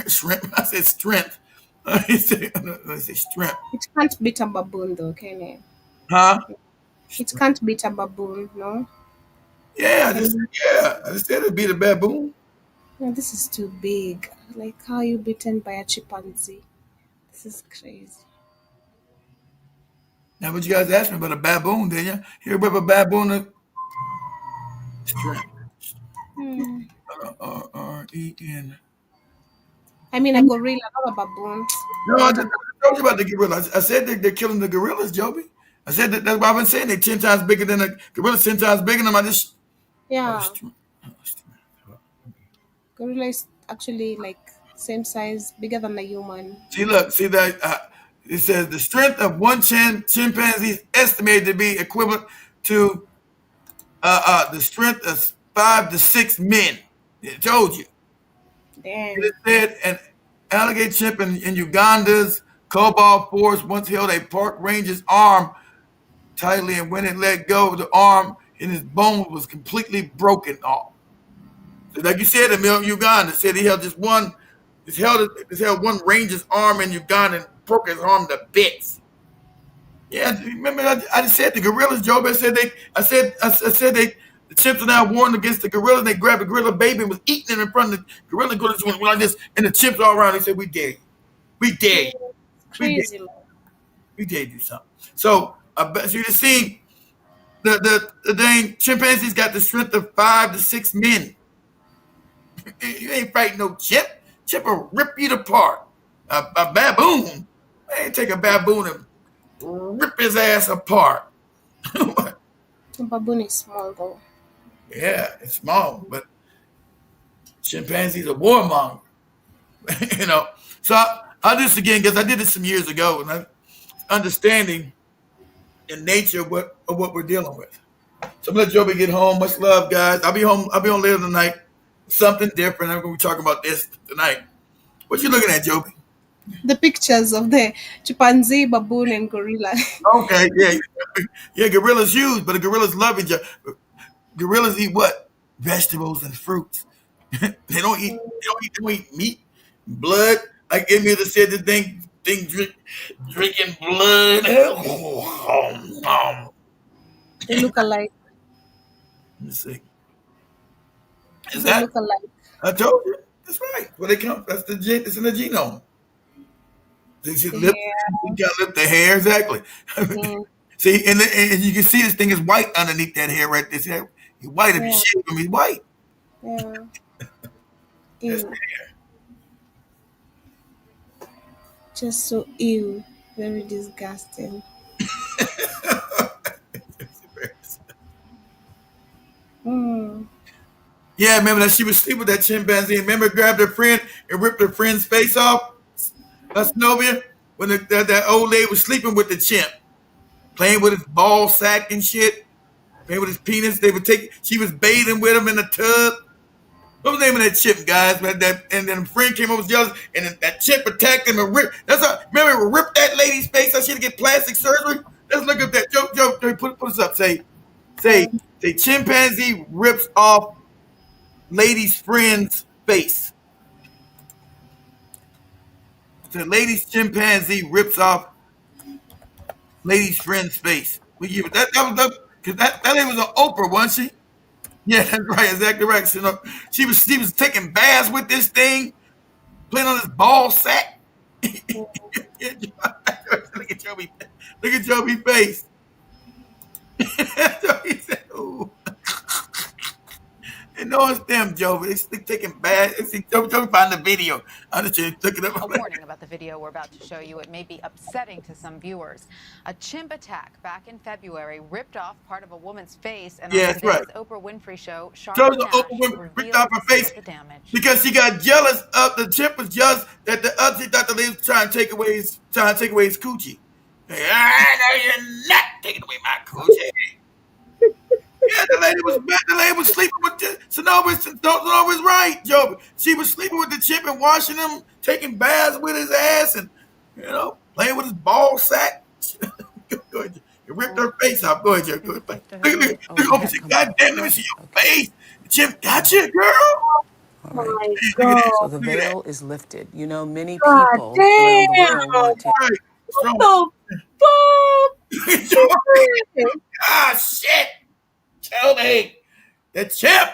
shrimp. I said strength. I didn't say strength. It can't beat a baboon though, can it? Huh? It can't beat a baboon, no? Yeah, And I just said it'd be the baboon. no, this is too big. Like, how are you beaten by a chimpanzee? This is crazy. Now, what you guys asked me about a baboon, didn't you? Hear about a baboon? Strength. Hmm. R-E-N. I mean, a gorilla, not a baboon. No, We're I not just talking. told you about the gorillas. I said they're killing the gorillas, Joby. I said that's what I've been saying. They're 10 times bigger than a gorilla, 10 times bigger than them. Yeah, gorilla is actually like same size, bigger than a human. See that? It says the strength of one chimpanzee is estimated to be equivalent to the strength of 5 to 6 men. It told you. Damn. It said an alligator chimp in Uganda's cobalt forest once held a park ranger's arm tightly, and when it let go of the arm, and his bone was completely broken off. So like you said, in Uganda said he held just one. He held one ranger's arm in Uganda and broke his arm to bits. Yeah, remember I just said the gorillas, Job. I said the chimps are now warned against the gorillas. They grabbed a gorilla baby and was eating it in front of the gorilla. Gorilla just went like this, and the chimps all around. They said, "We dare you. We dare you. We dare, Crazy, man. we dare you do something." So I bet you just see the dang chimpanzees got the strength of 5 to 6 men. You ain't fighting no chimp. Chimp will rip you apart. A baboon, man, take a baboon and rip his ass apart. A baboon is small though. Yeah, it's small, but chimpanzees are warmonger. you know. So I'll do this again because I did this some years ago, and I'm understanding the nature of what we're dealing with. So I'm gonna let Joby get home. Much love, guys. I'll be home. I'll be on later tonight. Something different. I'm gonna be talking about this tonight. What you looking at, Joby? The pictures of the chimpanzee, baboon, and gorilla. Okay, yeah, yeah. Gorillas huge, but the gorillas love each other. Gorillas eat what? Vegetables and fruits. They don't eat meat, blood. Like Emil said, the thing drinking blood. They look alike. Let me see. Is They that? look alike. I told you. That's right. Where they come. That's the gen. It's in the genome. She The lip. hair. You got lip the hair exactly. Mm, See, and you can see this thing is white underneath that hair right there. See that? He's white. If you yeah. shave him, he's white. Yeah. That's Ew. Just so ew. Very disgusting. Mm. Yeah, remember that she was sleeping with that chimpanzee. Remember, grabbed her friend and ripped her friend's face off. Snowbia, when that old lady was sleeping with the chimp, playing with his ball sack and shit, playing with his penis. They would take. She was bathing with him in the tub. What was the name of that chimp, guys? And then a friend came over, was jealous, and then that chimp attacked him and ripped. That's how. Remember, ripped that lady's face. So she had to get plastic surgery. Let's look up that. Joe, put us up. Say, chimpanzee rips off lady's friend's face. The lady's chimpanzee rips off lady's friend's face. We give it that lady was on Oprah, wasn't she? Yeah, that's right, exactly right. So, she was taking baths with this thing, playing on this ball sack. Look at Joby. Look at Joby's face. Joby said, "Ooh." And no, it's them, Joby. They taking baths. Joby find the video. I'm just look it up. A warning about the video we're about to show you. It may be upsetting to some viewers. A chimp attack back in February ripped off part of a woman's face, and Yeah, on that's today's right. Oprah Winfrey show, So Charlotte the Nash Oprah Winfrey ripped off revealed her face the damage. because she got jealous of the chimp was jealous that the other she thought the lady was trying to take away his coochie. Hey, no, you're not taking away my coochie. Yeah, the lady was sleeping with the Sonova's right, Joe. She was sleeping with the chimp and washing him, taking baths with his ass, and playing with his ball sack. Go ahead. You ripped her face off. Go ahead, Joe. Go ahead. Look, God damn, let me see your face. The chimp got you, girl. Oh my god. So the veil is lifted. You know, many God people around the damn. world want to. Right. What the fuck? Ah, shit. Tell me. The chimp.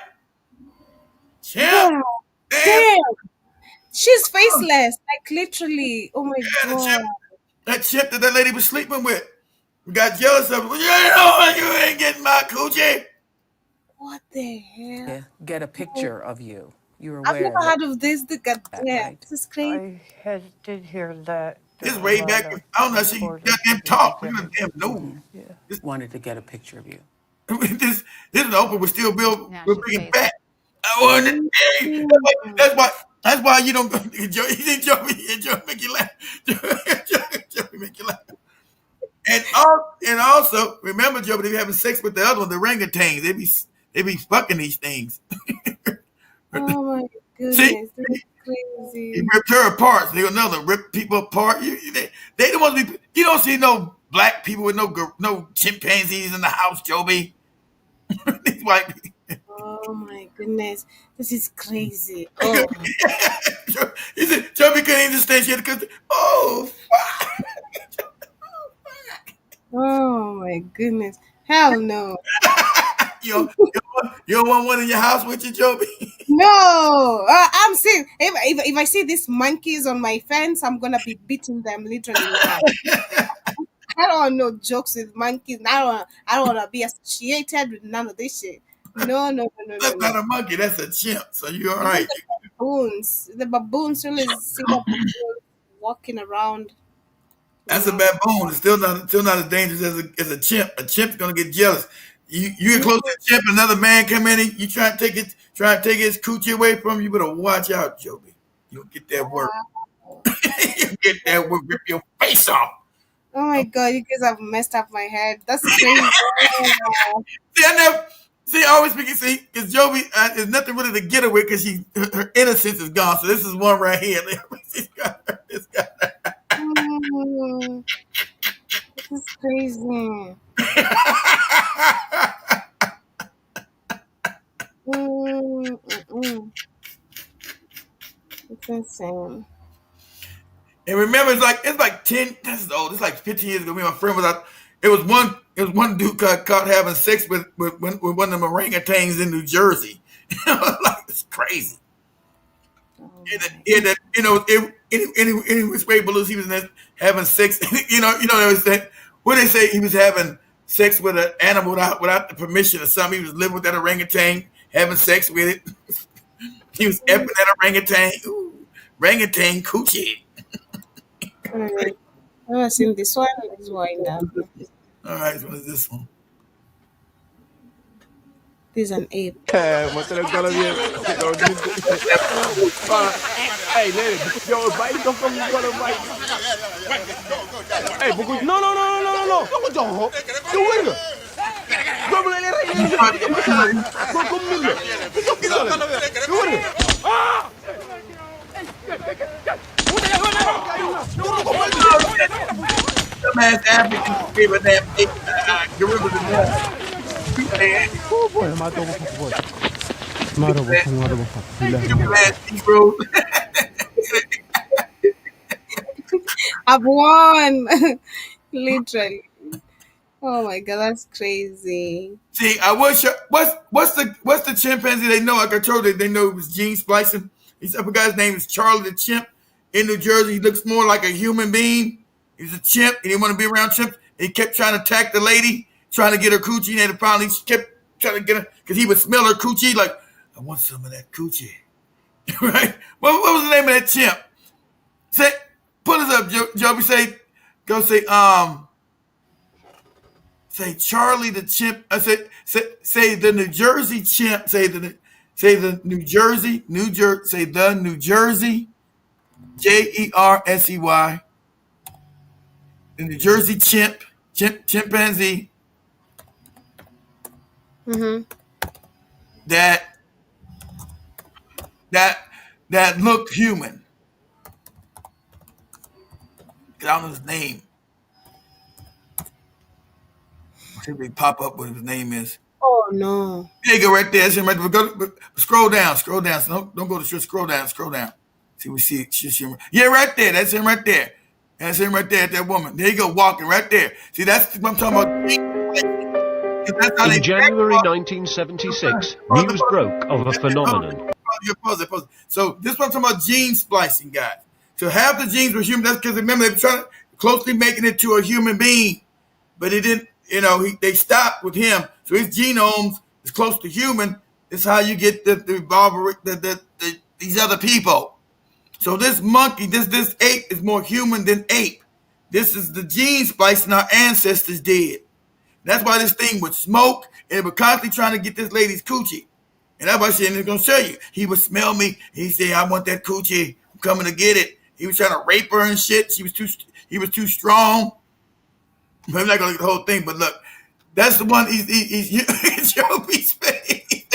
God damn. She's faceless. Like literally. Oh my god. That chimp that lady was sleeping with. We got jealous of it. You ain't getting my coochie. What the hell? Get a picture of you. You're I've aware never heard of this. The god damn. right? This is crazy. I did hear that. This way back. I don't know. She goddamn talk. Look at them nose. Wanted to get a picture of you. This Oprah was still bringing back. I wanted to tell you. That's why you don't go. Joe make you laugh. Joe make you laugh. And also remember, Joe, they be having sex with the other one, the orangutans. They be fucking these things. Oh my goodness. See, This is crazy. he ripped her apart. They another rip people apart. They the ones be. You don't see no black people with no chimpanzees in the house, Joby. These white people. Oh my goodness. This is crazy. Oh. He said, Joby couldn't even stand shit because, fuck. Oh my goodness. Hell no. You don't want one in your house with you, Joby? No. I'm saying if I see these monkeys on my fence, I'm gonna be beating them literally now. I don't want no jokes with monkeys. I don't want to be associated with none of this shit. No. That's not a monkey. That's a chimp. So you're all right. The baboons really see the baboons walking around. That's a baboon. It's still not as dangerous as a chimp. A chimp's gonna get jealous. You get close to a chimp, another man come in, and you try to take his coochie away from you. You better watch out, Joby. You'll get that work. You get that work. Rip your face off. Oh my god, you guys have messed up my head. That's crazy. I always speaking, because Joby, there's nothing really to get her with because her innocence is gone. So this is one right here. This is crazy. It's insane. And remember, it's like 10. This is old. It's like 15 years ago. Me and my friend was out. It was one dude caught having sex with one of them orangutans in New Jersey. Like, it's crazy. And that any which way blues he was having sex. you know they was that what they say he was having sex with an animal without the permission or something. He was living with that orangutan, having sex with it. He was effing that orangutan. Ooh, orangutan coochie. I've never seen this one. This one. All right, what is this one? This is an ape. Hey, lady, yo, bite the fucking brother, bite. Hey, porque no. ¿Cómo yo? ¿Qué huelga? ¿Cómo le Dumbass African gave a damn gorilla to death. Oh boy, mato po. I've won. Literally. Oh my god, that's crazy. See, I wish. What's the chimpanzee they know? Like I told you, they know it was gene splicing. He's a guy's name is Charlie the chimp in New Jersey. He looks more like a human being. He's a chimp, and he didn't want to be around chimps. And he kept trying to attack the lady, trying to get her coochie, and finally she kept trying to get her because he would smell her coochie like, I want some of that coochie. Right? What was the name of that chimp? Say, put us up, Joby. Say Charlie the chimp. I say the New Jersey chimp. Say the New Jersey, say the New Jersey, Jersey. The New Jersey chimpanzee. Mm-hmm. That looked human. I don't know his name. See if they pop up what his name is. Oh no. There you go, right there. That's him right there. Scroll down. So don't go to shit. Scroll down. See, we see it. Yeah, right there. That's him right there. That's him right there. That woman. There you go, walking right there. See, that's what I'm talking about. In January 1976, news broke of a phenomenon. Pause it. So this is what I'm talking about, gene splicing, guys. So half the genes were human. That's because remember they were trying to closely making it to a human being, but it didn't. They stopped with him. So his genomes is close to human. This is how you get these other people. So this monkey, this ape is more human than ape. This is the gene splicing our ancestors did. That's why this thing would smoke and it would constantly trying to get this lady's coochie. And that's why she's going to show you. He would smell me. He said, I want that coochie. I'm coming to get it. He was trying to rape her and shit. He was too strong. I'm not going to get the whole thing, but look, that's the one he's Joby's face.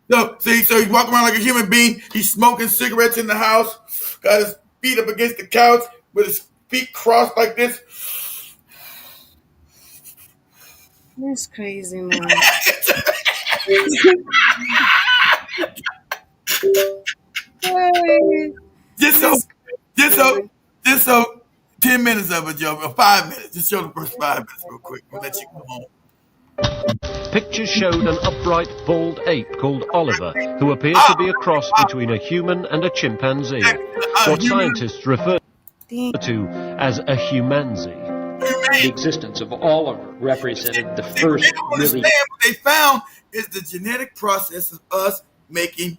So he's walking around like a human being. He's smoking cigarettes in the house, got his feet up against the couch with his feet crossed like this. That's crazy, man. Just so 10 minutes of it, Joe, or 5 minutes. Just show the first 5 minutes real quick. We'll let you go home. Pictures showed an upright, bald ape called Oliver, who appeared to be a cross between a human and a chimpanzee, what scientists refer to as a humanzee. The existence of Oliver represented the first really... What they found is the genetic process of us making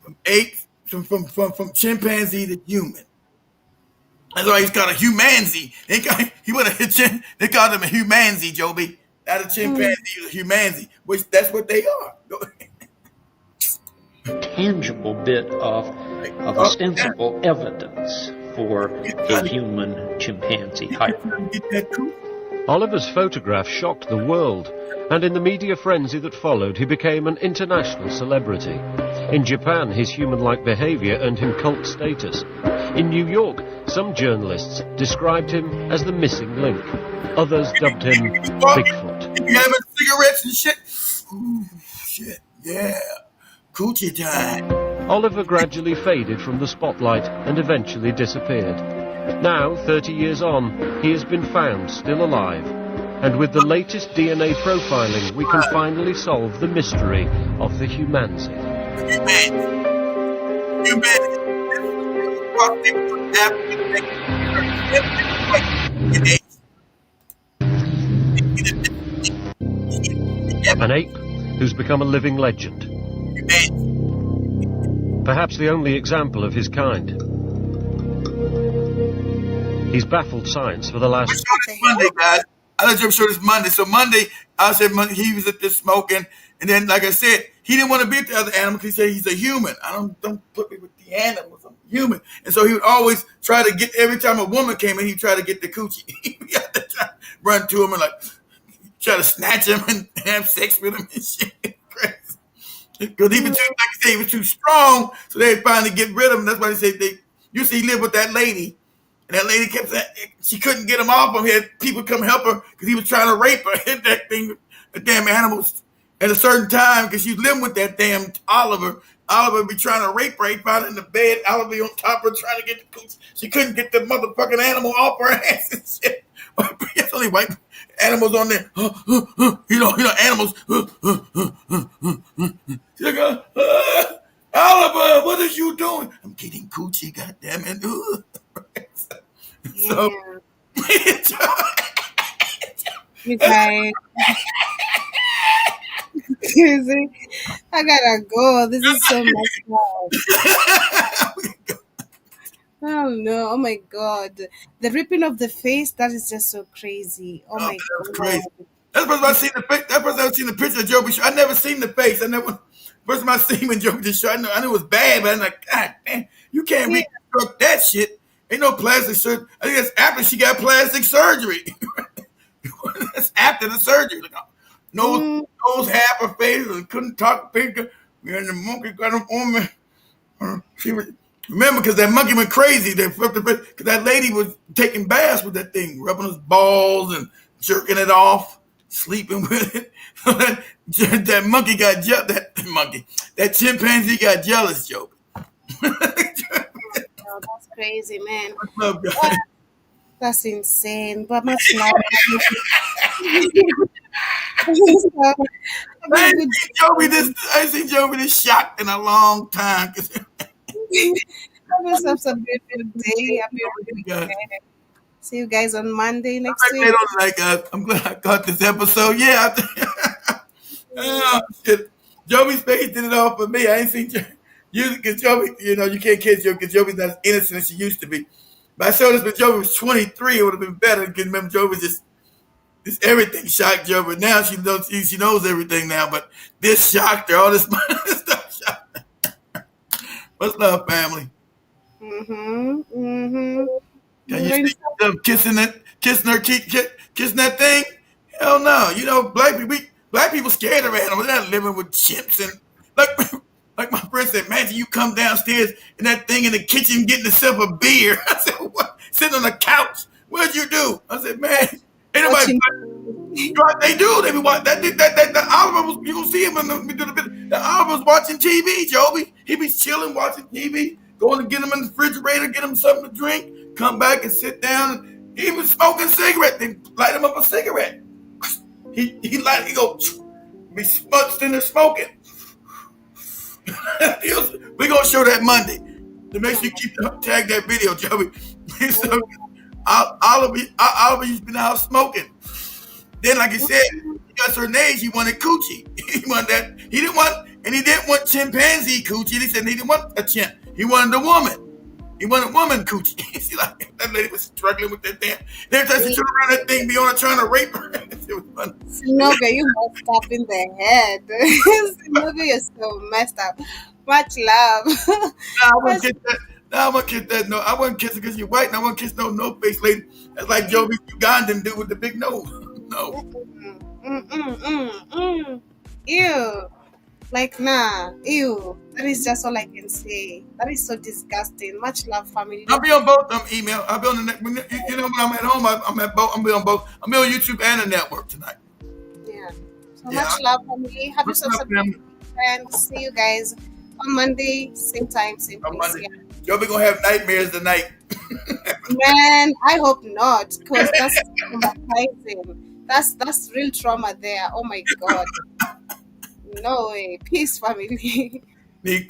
from apes, from chimpanzee to human. That's why he's called a humanzee. They called him a humanzee, Joby. Not a chimpanzee, a humanzee, which that's what they are. Tangible bit of ostensible evidence for a human chimpanzee hybrid. Oliver's photograph shocked the world, and in the media frenzy that followed, he became an international celebrity. In Japan, his human-like behavior earned him cult status. In New York, some journalists described him as the missing link. Others dubbed him Bigfoot. You having cigarettes and shit? Ooh, shit, yeah. Coochie time. Oliver gradually faded from the spotlight and eventually disappeared. Now, 30 years on, he has been found still alive. And with the latest DNA profiling, we can finally solve the mystery of the Chimpanzee. An ape who's become a living legend. Perhaps the only example of his kind. He's baffled science for the last... Monday, guys. I let you show this Monday. So Monday, I said Monday, he was at this smoking, and then, like I said, he didn't want to be with the other animal because he said he's a human. Don't put me with the animals. I'm human. And so he would always try to get, every time a woman came in, he'd try to get the coochie. He had to try, run to him and like try to snatch him and have sex with him and shit. Crazy. Because he was too, like I said, he was too strong, so they finally get rid of him. That's why they say you see, he lived with that lady. And that lady kept saying she couldn't get him off him. He had people come help her because he was trying to rape her. Hit that thing, the damn animals. At a certain time, because she was living with that damn Oliver. Oliver would be trying to rape her. He found her in the bed. Oliver be on top of her trying to get the cooch. She couldn't get the motherfucking animal off her ass and shit. It's only white animals on there. You know, animals. She's like, Oliver, what are you doing? I'm getting coochie, goddammit. So, you guys. Seriously, I gotta go. This is so messed up. Oh no! Oh my god! The ripping of the face—that is just so crazy. Oh my god! Crazy. That's the first time I seen the face. That first time I seen the picture of Joby Show. I never seen the face. First time I seen him in Joby Show. I knew it was bad, but I'm like, God damn, you can't reconstruct that shit. Ain't no plastic surgery. I think that's after she got plastic surgery. That's after the surgery. Like, nose half her face and couldn't talk. And the monkey got him on me. Remember, because that monkey went crazy. Because that lady was taking baths with that thing, rubbing his balls and jerking it off, sleeping with it. that monkey got jealous. That chimpanzee got jealous, Joe. Oh, that's crazy, man. What's up, guys? That's insane. But much love. I ain't seen Joby this shocked in a long time. Have yourselves a beautiful day. Happy weekend. See you guys on Monday next week. I'm glad I caught this episode. Yeah. Oh, shit. Joby's face did it all for me. I ain't seen you because Joby, you can't catch Joby because Joby's not as innocent as she used to be. But I showed this when Joby was 23, it would have been better because remember Joby just everything shocked Joby. Now she knows everything now, but this shocked her. All this stuff shocked her. What's love, family? Can you see them kissing her, kissing that thing? Hell no. Black people scared of animals. They're not living with chimps and like my friend said, imagine you come downstairs and that thing in the kitchen getting itself a beer. I said, what? Sitting on the couch. What'd you do? I said, man, ain't nobody. They do. They be watching. That Oliver was. You gonna see him in the Oliver was watching TV. Joby, he be chilling, watching TV. Going to get him in the refrigerator, get him something to drink. Come back and sit down. He was smoking cigarette. They light him up a cigarette. He go. Be smudged in there smoking. We're gonna show that Monday. To make sure you tag that video, Joby. So, Oliver used to be in the house smoking. Then, like I said, he got certain age, he wanted coochie. He wanted that. He didn't want chimpanzee coochie. He said he didn't want a chimp. He wanted a woman. He wanted woman coochie. See, like that lady was struggling with that damn. Every time she turned around, that thing be on her trying to rape her. It was funny. Sinoga, you messed up in the head. Sinoga, you're so messed up. Much love. I wouldn't kiss that. No, I wouldn't kiss her because you're white, and I wouldn't kiss no face lady. That's like Joby Ugandan dude with the big nose. No. Ew. Like, nah. Ew. That is just all I can say. That is so disgusting. Much love, family. I'll be on both email. I'll be on the next. When I'm at home, I'm at both. I'll be on both. I'll be on YouTube and the network tonight. Yeah. So much love, family. Have yourself a good weekend. See you guys on Monday, same time, same place. Y'all be gonna have nightmares tonight. Man, I hope not, because that's traumatizing. That's real trauma there. Oh my God. No way. Peace, family.